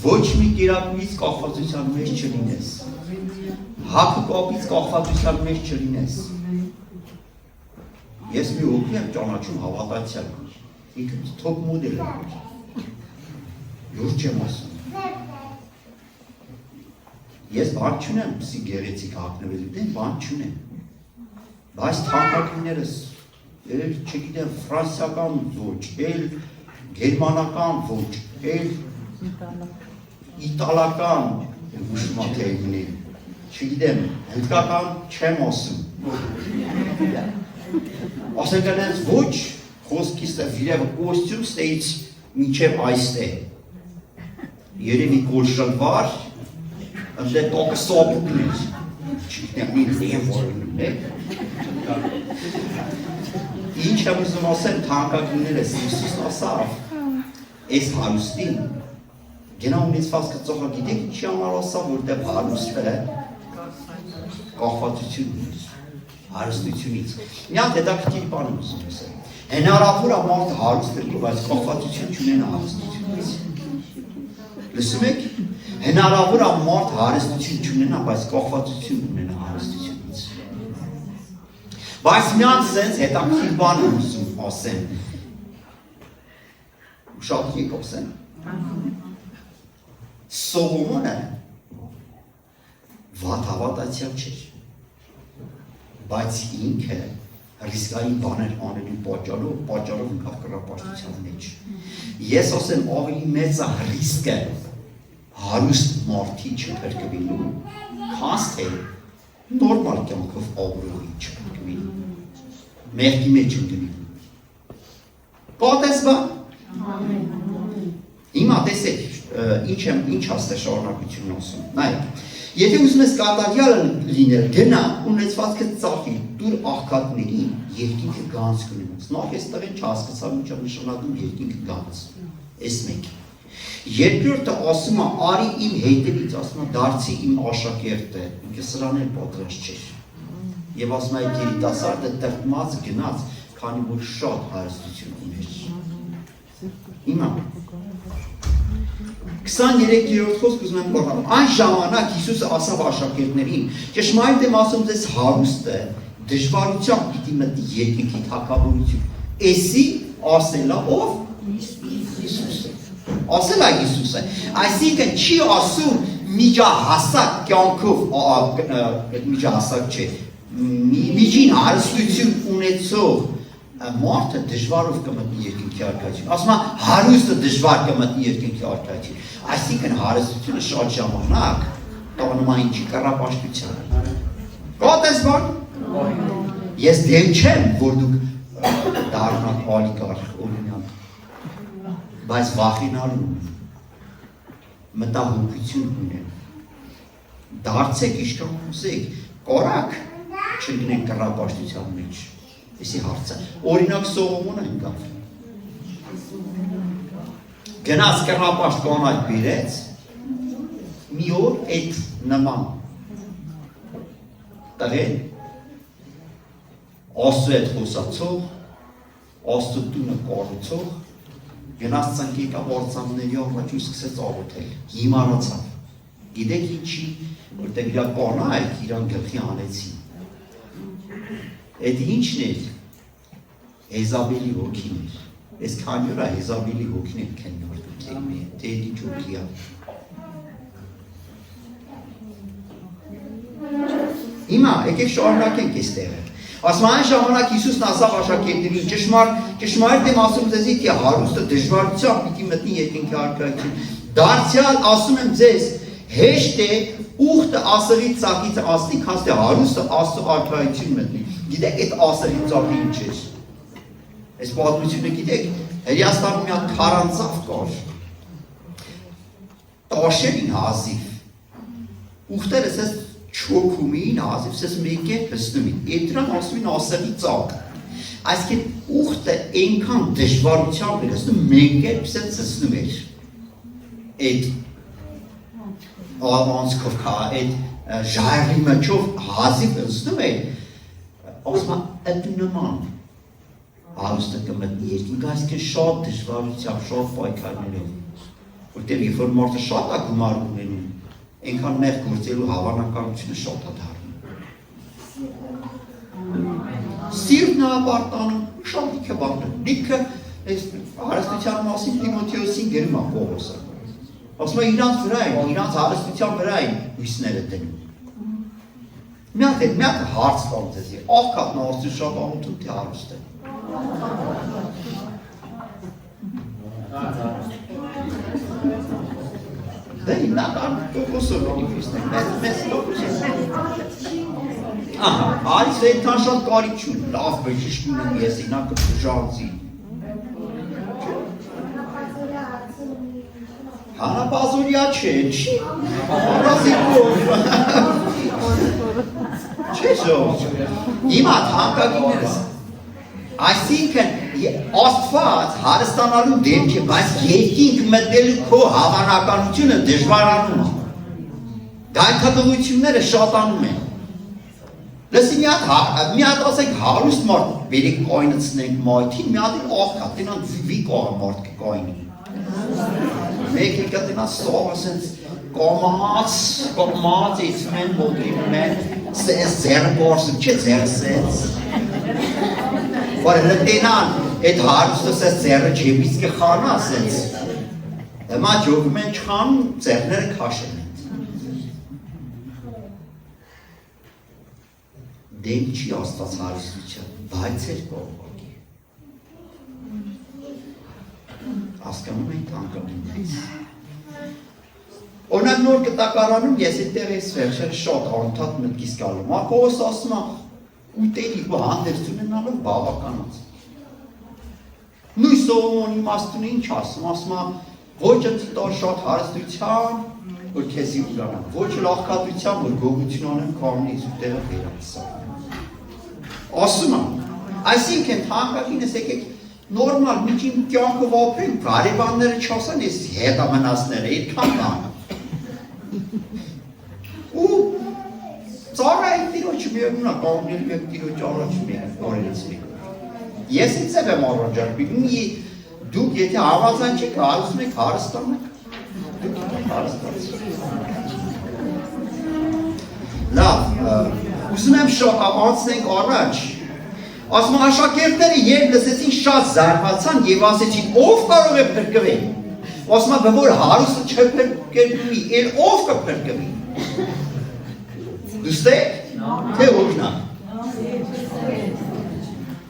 ոչ մի կերակուրից կախվածության մեջ չլինես հագու կապից կախվածության մեջ չլինես ես մի հոգի եմ ճանաչում հավատացյալ ինքը top մոդել է լուրջ եմ ասում ես բան չունեմ պսի գեղեցիկ հագնվելու դեն բան չունեմ բայց թանկագիններս չգիտեմ, ֆրանսիական ոչ, էլ գերմանական ոչ, էլ իտալական ուշմաթերնի, չգիտեմ, հնդկական չեմ ասում։ Ասենք անենց ոչ, խոսքիս վիրևը կոստյում ստեից մինչև այստե։ Երևի կոլշալվար, ընդե տոկը սոպուկնից, չգիտեմ, ինձ եմ որնում է։ Ինչ եմ ուզում ասեմ թանկագիններս, Հիսուսն ասավ, այս հարուստին, գենա ունեցվածքը ծոխը գիտեք ինչի համար ասավ, որտեղ հարուստը կախվածությունից, հարստությունից։ Մի հատ հետաքրքիր բան ուզում ասեմ։ Հնարավոր է մարդ հարուստ լինի, բայց կախվածություն չունենա հարստությունից։ Լսում եք, հնարավոր է մարդ հարստություն չունենա, բայց կախվածություն ունենա հարստությունից։ Բայց մի հատ սենց հետաքրքիր բան ուզում ասեմ։ Ուշադրի եք ասեմ։ Սողոմոնը վատ հավատացյալ չէր, բայց ինքը ռիսկային բաներ անելու պատճառով ընկավ կռապաշտության մեջ։ Ես ասեմ ավելի մեծ է ռիսկը հարուստ մարդի չփրկվելու, քան թե նորմալ կյանքով ապրողի չփրկվելու, մեղքի մեջ ընկնելու։ Պատես բան։ Հիմա տեսեք, ինչ աստ է շարունակությունն ասում, նայեք, եթե ուզում ես կատարյալ լինել, գնա ունեցվածքը ծախի, դուր աղքատներին երկինքը գանց կունենաս, նախ ես տղեն չհասկացավ ինչ նշանակում երկինքը գանց, այս մեկ։ Երկրորդը ասում է, արի իմ հետևից, ասում է, դարձի իմ աշակերտը, ինքը սրան էլ պատրաստ չէր։ Եվ ասում է, այդ երիտասարդը տրտմած գնաց, քանի որ շատ հարստություն ուներ։ Հիմա 23-րդ խոսք ուզում եմ qorram։ Այն ժամանակ Հիսուսը ասավ աշակերտներին, ճշմարիտ եմ ասում ձեզ հարուստը դժվարությամբ պիտի մտնի երկինքի թագավորություն։ Էսի ասելա ով? Հիսուսը։ Ասելա Հիսուսը։ Այսինքն չի ասում միջահասակ կյանքով, միջահասակ չէ, միջին հարստություն ունեցող մարդը դժվարով կմտնի երկինքի արքայություն։ Ասում է հարուստը դժվար կմտնի երկինքի արքայություն։ Այսինքն հարստությունը շատ ժամանակ տանում է ինչի կռապաշտության։ Կոտես բան։ Ես դեմ չեմ, որ դուք դառնաք օլիգարխ, օրինակ, բայց վախենալու մտահոգություն ունեն։ Դարձեք ինչքան ուզեք, կորակ չընկնեք կռապաշտության մեջ։ Էսի հարցը, օրինակ Սողոմոնը ընկավ։ Գնաց կռապաշտ կանայք բերեց, մի օր այդ նման տղեն, Աստծու հետ խոսացող, Աստծու տունը կառուցող, գնաց ծնկի եկավ արձանների առաջ ու սկսեց աղոթել, հիմարացավ։ Գիտեք ինչի, որտեղ իր կանայք իրան գլխի հանեցին։ Այդ ինչն էր, Հեզաբելի հոգին էր, ես քանի օր Հեզաբելի հոգին էր քննորդում, թե ինչ հոգի է։ Հիմա, եկեք շարունակենք այս տեղը։ Ասում այն ժամանակ Հիսուսն ասավ աշակերտներին, ճշմարիտ եմ ասում ձեզի, թե հարուստը դժվարությամբ պիտի մտնի երկինքի արքայություն։ Դարձյալ ասում եմ ձեզ, հեշտ է ուխտը ասեղի ծակից ասնի, քան թե հարուստը Աստծո արքայություն մտնի։ Գիտեք այդ ասեղի ծակը ինչ է։ Այս պատմությունը գիտեք, Հրեաստանում մի հատ քարանձավ կար։ Տաշերին հազիվ։ Ուխտերը սես չոքում էին հազիվ, սես մեկ է հսնում էին։ Այդ դրան ասում են ասեղի ծակ։ Այսինքն ուխտը այնքան դժվարությամբ էր հսնում, մեկ է սես հսնում էր։ Այդ անցքով այդ ժայռի մեջով հազիվ հսնում էր։ Ասում են այդ նման հարուստը կմտնի երկինք, այսինքն շատ դժվարությամբ, շատ պայքարներով, որտեղ երբ որ մարդը շատ է գումար ունենում, այնքան մեղք գործելու հավանականությունը շատ է դառնում։ Սիրտն է ապարտանում, շատ լիքը բաներ։ Լիքը հարստության մասին Տիմոթեոսին գրում է Պողոսը։ Ասում է իրանց վրա են, իրանց հարստության վրա են հույսները դնում։ Մի հատ հարց տամ ձեզի, աղքատն Աստծու շատ աղոթում թե հարուստ է։ Դե հիմնական տոկոսով ունի Քրիստոսը, մեծ տոկոսով։ Ահա, այս այդքան շատ կարիք չունի, լավ բժիշկ ունեմ ես, ինա կբժանցի։ Հանապազորյա չէ, չի, առասիկով։ Չէ ժող, հիմա թանկագիներս, այսինքն Աստված հարստանալու դեպք է, բայց երկինք մտնելու քո հավանականությունը դժվարանում է։ Գայթակղությունները շատանում են։ Լսի մի հատ ասենք հարուստ մարդ բերեք կայնացնենք մայթին, մի հատ էլ աղքա, տենան վի կողը մարդ կկայնի։ Մեկ եկա տենան սով ասենց կոմած իցում են, մոտինում են, զերը բորսում, չէ ձերսեց։ Որ հրտենան, այդ հարուստս ես ձերը ջեբից կխանա ասենց։ Հիմա ջոգում են չխանում, ձերները քաշեն են։ Դեմ չի Աստված հարստության, բայց էր կողմակի։ Հասկանում ենք անկամինից։ Օրինակ նոր կտակարանում ես այդտեղ ես վերջերը շատ անընդհատ մտքիս գալու։ Մակովս ասում է ուտելի ու հանդերձ ունենալով բավականաց։ Նույն Սողոմոնի իմաստունը ինչ ասում է ոչ ընծիտոր շատ հարստության, որ քեզի ուրանա, ոչ էլ աղքատության, որ գողություն անեմ կանոնից ու տեղը վերացա։ Ասում է, այսինքն թանկագինս եկեք նորմալ միջին կյանքով ապրենք, բարևանները չասան, ես հետամնացները, այդքան բան։ Ու ծառայի տիրոջը միևնույն է, կանոնել մեկ տիրոջ առաջ մեկ օրերից մեկ։ Ես ինձև եմ առաջարկում, դուք եթե հավազան չեք, հարուսում եք, հարստանեք, դուք հարստացիք։ Լավ, ուզում եմ անցնենք առաջ, ասում աշակերտները երբ լսեցին շատ զարմացան և ասեցին, ով կարող է փրկվել, ասում որ հարուստը չփրկվի, էլ ով կփրկվի։ Դուստեք, թե օրինակ։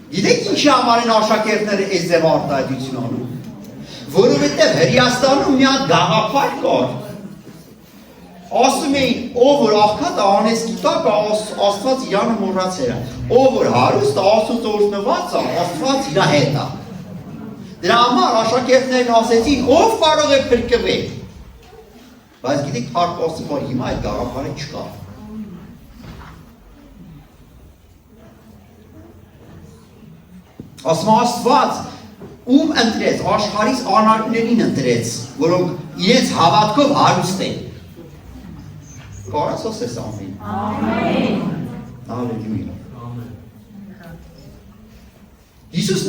Գիտեք ինչի համար են աշակերտները այս ձև արտահայտություն անում, որովհետև Հրեաստանում մի հատ գաղափար կար, ասում էին, ով որ աղքատ անես գիտակ, Աստված իրանը մոռացել է, ով որ հարուստ Աստծուց օրհնված է, Աստված իր հետ է։ Դրա համար աշակերտներն ասեցին, ով կարող է փրկվել։ Բայց գիտեք հարկ ասում, որ հիմա այդ գաղափարը չկա։ Ասում Աստված ում ընտրեց, աշխարհից անարգներին ընտրեց, որոնք իրենց հավատքով հարուստ են։ Կարաս ասես ամեն։ Ամեն։ Հալելույա։ Հիսուս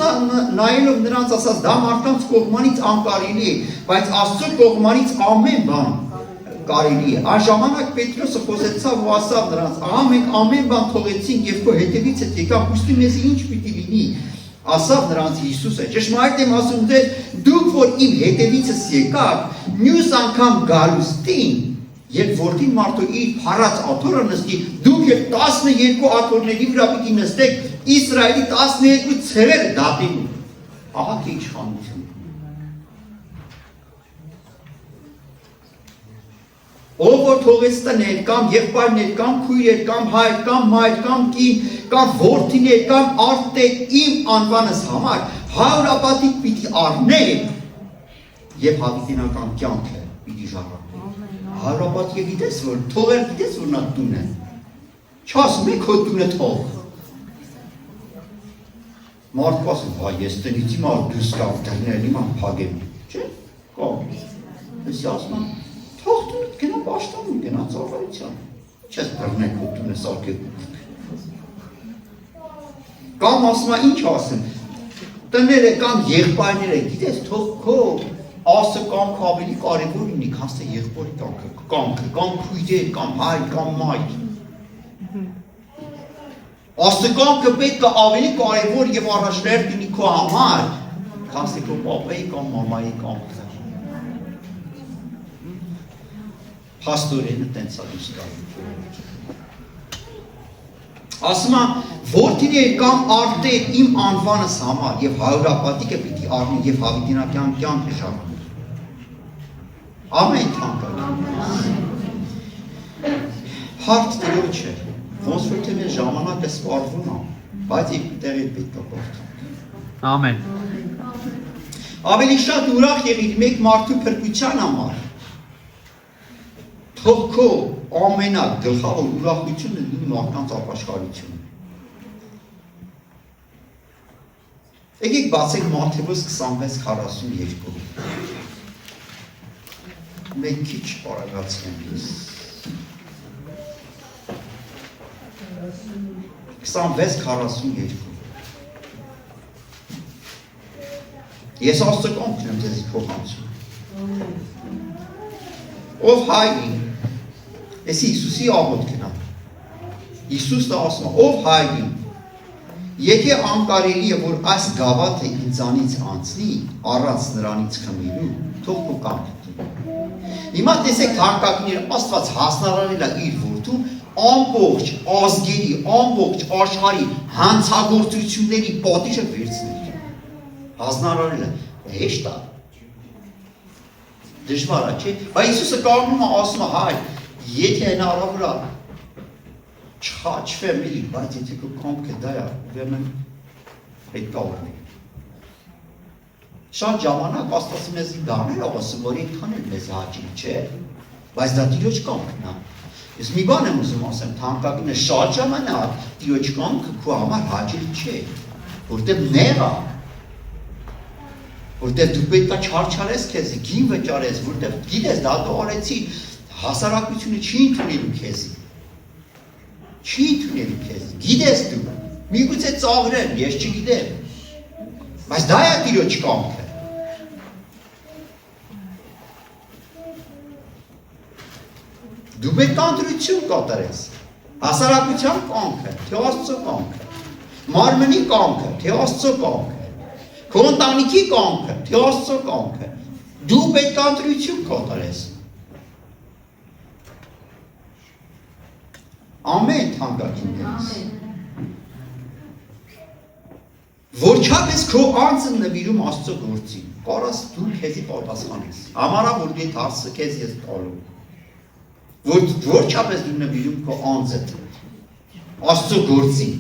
նայելով նրանց ասաց, դա մարդկանց կողմանից անկարելի է, բայց Աստծո կողմանից ամեն բան կարելի է։ Այն ժամանակ Պետրոսը խոսեցավ ու ասավ նրանց, ահա մենք ամեն բան թողեցինք և քո հետևից հետ եկանք, ուստի մեզ ինչ պիտի լինի։ Ասավ նրանց Հիսուսը, ճշմարիտ եմ ասում ձեզ, դուք որ իմ հետևիցս եկաք, մյուս անգամ գալուստին, երբ որդին մարդու իր փառած աթոռը նստի, դուք էլ 12 աթոռների վրա պիտի նստեք, Իսրայելի 12 ցեղերը դատելու։ Ահա թե իշխանություն։ Ով որ թողեց տներ, կամ եղբայրներ, կամ քույրեր, կամ հայր, կամ մայր, կամ կին, կամ որդիներ, կամ արտեր իմ անվանս համար, 100 ապատիկ պիտի առներ և հավիտենական կյանքը պիտի ժառանգի։ 100 ապատիկը գիտես որ, թողեր գիտես որ նա տուն է։ Չասում է քո տունը թող։ Մարդը ասում, վայ, ես տնից իմ դուրս գամ դռնել իմ փագեմ, չէ՞, կամ։ Ես ասում եմ, թող տունդ գնա պաշտպանում, գնա ծառայության։ Չես բռնել քո տունը սարքել։ Կամ ասում եմ, ինչ ասեմ, տները կամ եղբայրները, գիտես, թող քո Աստծո կամքը ավելի կարևոր լինի, քան թե եղբորի կամքը, կամ քույրեր, կամ հայր, կամ մայր։ Աստծո կամքը պետք է ավելի կարևոր եւ առաջնահերթ լինի քո համար, քան թե քո պապայի կամ մամայի կամքը։ Փաստորենը տենց է դուրս գալու։ Ասում է, որդիներ կամ արտեր իմ անվանս համար եւ հարյուրապատիկը պիտի առնի եւ հավիտենական կյանքը ժամանի։ Ամեն թանկագին։ Հարց դրոջ չէ, ոնց որ թե մեր ժամանակը սպառվում է, բայց իմ տեղի պետք է գործենք։ Ամեն։ Ավելի շատ ուրախ եղիր մեկ մարդու փրկության համար։ Թող քո ամենագլխավոր ուրախությունը լինի մարդկանց ապաշխարությունը։ Եկեք բացենք Մատթեոս 26:42։ Մեկ քիչ արագացնենք ես։ 26:42։ Ես Աստծո կողքն եմ ձեզ փոխանցում։ Ով հայրին, ես Հիսուսի աղոթքն եմ։ Հիսուսն ասում է, ով հայրին, եթե անկարելի է, որ այս գավաթը ինձանից անցնի, առանց նրանից խմելու, թող քո կամքը տուր։ Հիմա տեսեք թանկագինները, Աստված հասնարարել է իր որդուն ամբողջ ազգերի, ամբողջ աշխարհի հանցագործությունների պատիժը վերցնել։ Հասնարարել է, հեշտ է։ Դժվար է, չէ՞։ Բայց Հիսուսը կանգնում է, ասում է, հայր, եթե հնարավոր է չխաչվեմ էլի, բայց եթե քո կամքը դա է, ուրեմն պետք է օրնի։ Շատ ժամանակ Աստված մեզ դառնել է ասում, որ այդքան էլ մեզ հաճելի չէ, բայց դա Տիրոջ կամքն է։ Ես մի բան եմ ուզում ասեմ, թանկագինը շատ ժամանակ Տիրոջ կամքը քո համար հաճելի չէ, որտեղ նեղ է, որտեղ դու պետք է չարչարես քեզ, գին վճարես, որտեղ գիտես դա դու արեցի, հասարակությունը չի ընդունելու քեզ։ Չի ընդունելու քեզ։ Գիտես դու։ Միգուցե ծաղրեն, ես չգիտեմ։ Բայց դա է Տիրոջ կամքը։ Դու պետք է ընտրություն կատարես։ Հասարակության կամքը, թե Աստծո կամքը։ Մարմնի կամքը, թե Աստծո կամքը։ Քո ընտանիքի կամքը, թե Աստծո կամքը։ Դու պետք է ընտրություն կատարես։ Ամեն թանկագիններից։ Որչափ քո անձը նվիրում Աստծո գործին, կարաս դու քեզի պատասխանես։ Համարա որ դու հարցը քեզ ես տալու։ Որչափ դու նվիրում քո անձը Աստծո գործին,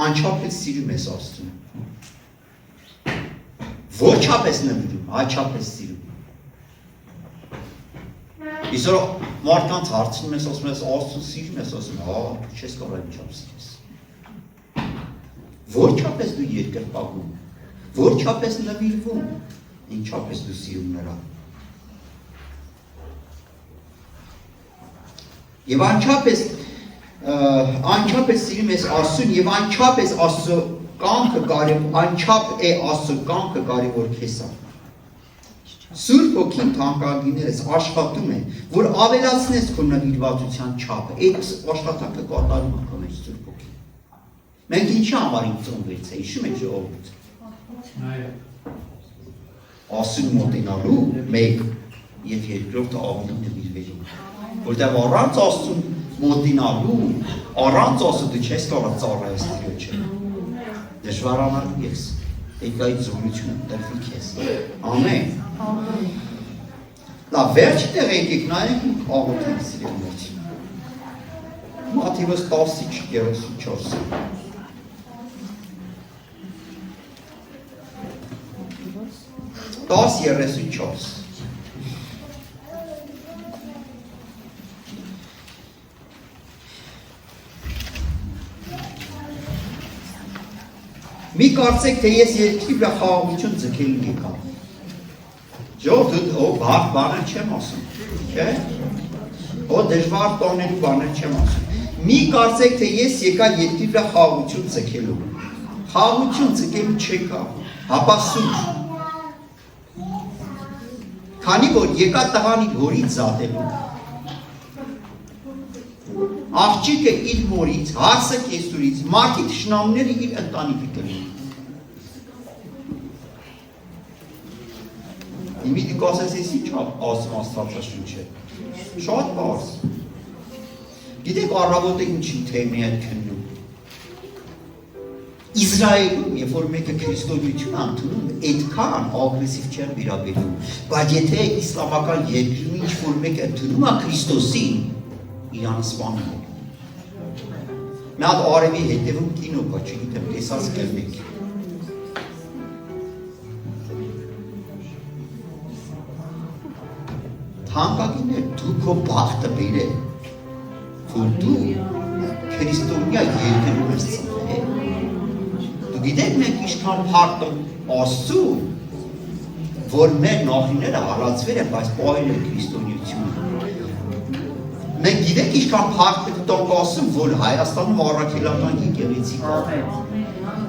անչափ սիրում ես Աստծուն։ Որչափ նվիրում, այչափ սիրում։ Իսօր մարդկանց հարցնում ես, ասում ես, Աստծուն սիրում ես, ասում ես, հա, չես կարող ինչապ սիրես։ Որչափ դու երկրպագում, որչափ նվիրվում, ինչապ դու սիրում նրան։ Եվ անչափ սիրում ես Աստծուն, եւ անչափ Աստծո կամքը կարևոր, անչափ է Աստծո կամքը կարևոր քեզ է։ Սուրբ Հոգին թանկագիններս աշխատում է, որ ավելացնես քո նվիրվածության չափը։ Այդ աշխատանքը կատարում է քո մեջ Սուրբ Հոգին։ Մենք ինչի համար ինձ վերցե, հիշում եք ժողովուրդ։ Աստծուն մոտենալու մեկ եւ երկրորդը ավելի նվիրվելու։ Որտեղ առանց Աստծուն մոտենալու, առանց Աստծո դու չես կարող ծառայես Տիրոջը։ Դժվարանալ ես, եկայից զորությունը տրվի քեզ։ Ամեն։ Լավ, վերջի տեղ եկեք նայենք աղոթենք սիրելիներ։ Մատթեոս 10:34։ Տաս 34։ Մի կարծեք, թե ես երկրի վրա խաղաղություն ձգելու եկա։ Ժողովուրդ, բարդ բաներ չեմ ասում, չէ՞։ Դժվար տոնելու բաներ չեմ ասում։ Մի կարծեք, թե ես եկա երկրի վրա խաղաղություն ձգելու։ Խաղաղություն ձգելու չեկա, հապա սուր։ Քանի որ եկա տղան իր հորից զատելու։ Աղջիկը իր մորից, հարսը կեսուրից, մարդի թշնամները իր ընտանիքի կլինի։ Իմի դուք ասես ես ինչ ասում Աստվածաշունչը։ Շատ բարձ։ Գիտեք առավոտը ինչի թեմի այդ քննում։ Իսրայելում, երբ որ մեկը քրիստոնեություն ընդունում, այդքան ագրեսիվ չեն վերաբերվում, բայց եթե իսլամական երկրում ինչ-որ մեկը ընդունում է Քրիստոսին, իրան սպանում է։ Մի հատ արևի հետևում կինո կա, չգիտեմ, տեսած կլինեք։ Թանկագիններ, դու քո բախտը բերել, որ դու քրիստոնյա երկրում ես ծնվել։ Դու գիտեք մենք ինչքան փառք Աստծու, որ մեր նախնիները հալածվել են, բայց պահել են քրիստոնեությունը։ Մենք գիտենք ինչքան փառք տոնք ասում, որ Հայաստանում առաքելական եկեղեցի կա։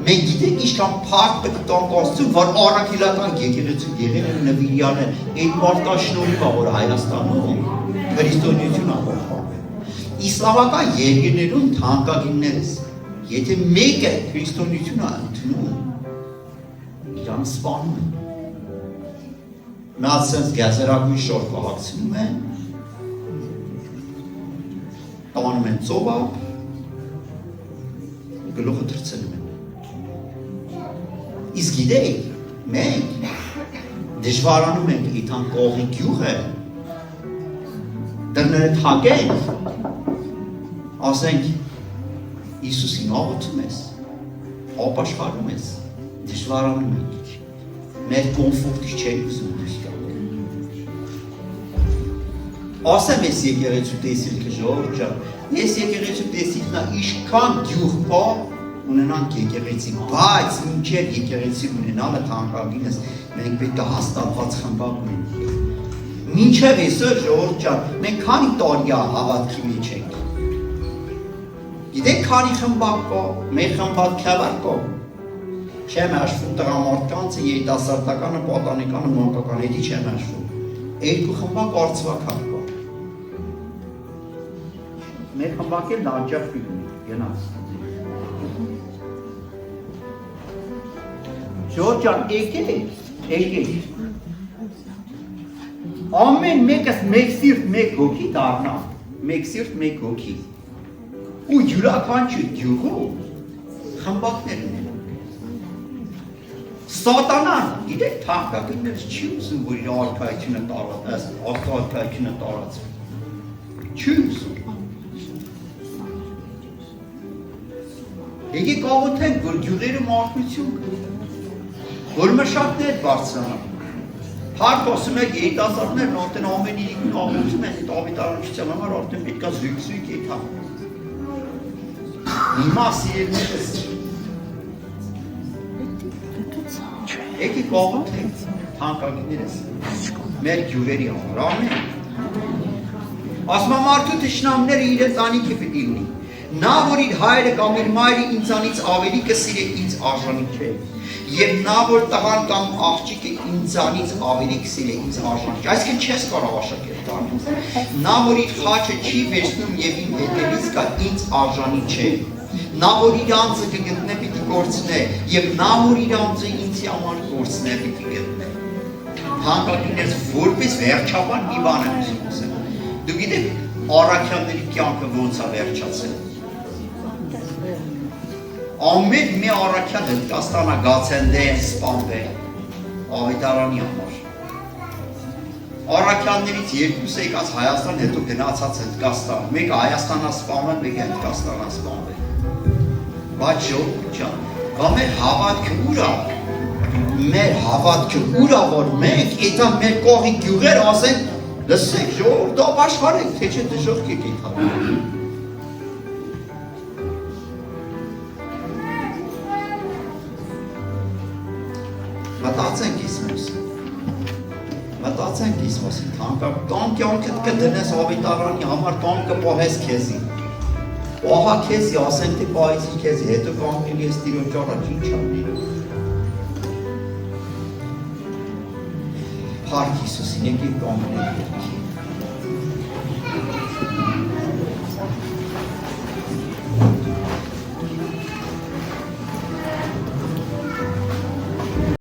Մենք գիտենք ինչքան փառք տոնք ասում, որ առաքելական եկեղեցու եղել են նվիրյալներ, այդ մարդաշնորհիվ է, որ Հայաստանում քրիստոնեությունը ողջունել։ Իսլամական երկրներում թանկագիններս, եթե մեկը քրիստոնեությունը ընդունում, իրան սպանում են։ Նա ասենց գազերագույն շոր կողակցնում են, տանում են ծովա, գլուխը թրցնում են։ Իսկ գիտեք, մենք դժվարանում ենք իթան կողի գյուղը, դրները թագենք, ասենք, Իսուսին աղոթում ես, ապաշխարում ես, դժվարանում ենք, մեր կոնֆորտի չենք ուզում դուրս գալ։ Ասեմ ես եկեղեցու տեսիլքը ժողովուրդ ջան, ես եկեղեցու տեսիլքն իշքան գյուղ կա, ունենանք եկեղեցի, բայց մինչև եկեղեցի ունենալը թանկագինս մենք պետք է հաստատված խմբակ ունենք։ Մինչև այսօր ժողովուրդ ջան, մենք քանի տարի հավատքի մեջ ենք։ Գիտեք քանի խմբակ կա, մեր խմբակ քյավար կա։ Չեմ հաշվում տղամարդկանցը, երիտասարդականը, պատանեկանը, մանկականը, հետի չեմ հաշվում։ Երկու խմբակ արծվակար կա։ Մեր խմբակ էլ լաջախվի ունի, գնաց։ Ժողովուրդ ջան, եկեք։ Ամեն մեկս մեկ սիրտ, մեկ հոգի դառնա, մեկ սիրտ, մեկ հոգի։ Ու յուրաքանչյուր գյուղում խմբակներ ունեն։ Սատանան, գիտեք, թանկագիններս չի ուզում, որ իր արքայությունը տարածվի։ Չի ուզում։ Եկեք աղոթենք, որ գյուղերը մարդություն կա, որ մշակներ բարձրանան։ Հարկ ասում եք երիտասարդներն արդեն ամեն իրիկին աղոթում են, այդ ավետարանչության համար արդեն պետք է զույգ եկան։ Հիմա սիրելիներս, եկեք աղոթենք թանկագիններս, մեր գյուղերի համար, ամեն։ Ասում մարդու թշնամները իրենց անիքը պիտի ունի։ Նա, որ իր հայրը կամ իր մայրը ինձանից ավելի կսիրե, ինձ արժանի չէ։ Եվ նա, որ տղան կամ աղջիկը ինձանից ավելի կսիրե, ինձ արժանի չէ։ Այսինքն չես կարող աշակերտ դառնալ։ Նա, որ իր խաչը չի վերցնում եւ իմ հետևից գա, ինձ արժանի չէ։ Նա, որ իր անձը կգտնե, պիտի կորցնե, եւ նա, որ իր անձը ինձ համար կորցնե, պիտի գտնե։ Թանկագիններս, որպես վերջաբան մի բան եմ ուզում ասել։ Դու գիտեք, առաքյալների կյանքը ոնց է վերջացել։ Ամեն մի առաքյալ Հնդկաստանը գացենդե են սպանվել ավետարանի համար։ Առաքյալներից երկուսը եկած Հայաստան, հետո գնացած Հնդկաստան։ Մեկը Հայաստանա սպանվել, մեկը Հնդկաստանա սպանվել։ Բայց ժողովուրդ ջան, բա մեր հավատքը ուր է։ Մեր հավատքը ուր է, որ մենք այդա մեր կողի գյուղեր ասենք, լսեք ժողովուրդ ապաշխարեք, թե չէ դժոխք եք ենթարկվում։ Մտածենք ես մասին, կամ կյանքդ կդնես ավետարանի համար, կամ կպահես քեզի։ Պահա քեզի, ասենք թե պահեցի քեզի, հետո կանգնել ես Տիրոջ առաջ, ինչ անենք։ Փառք Հիսուսին, եկեք կանգնենք։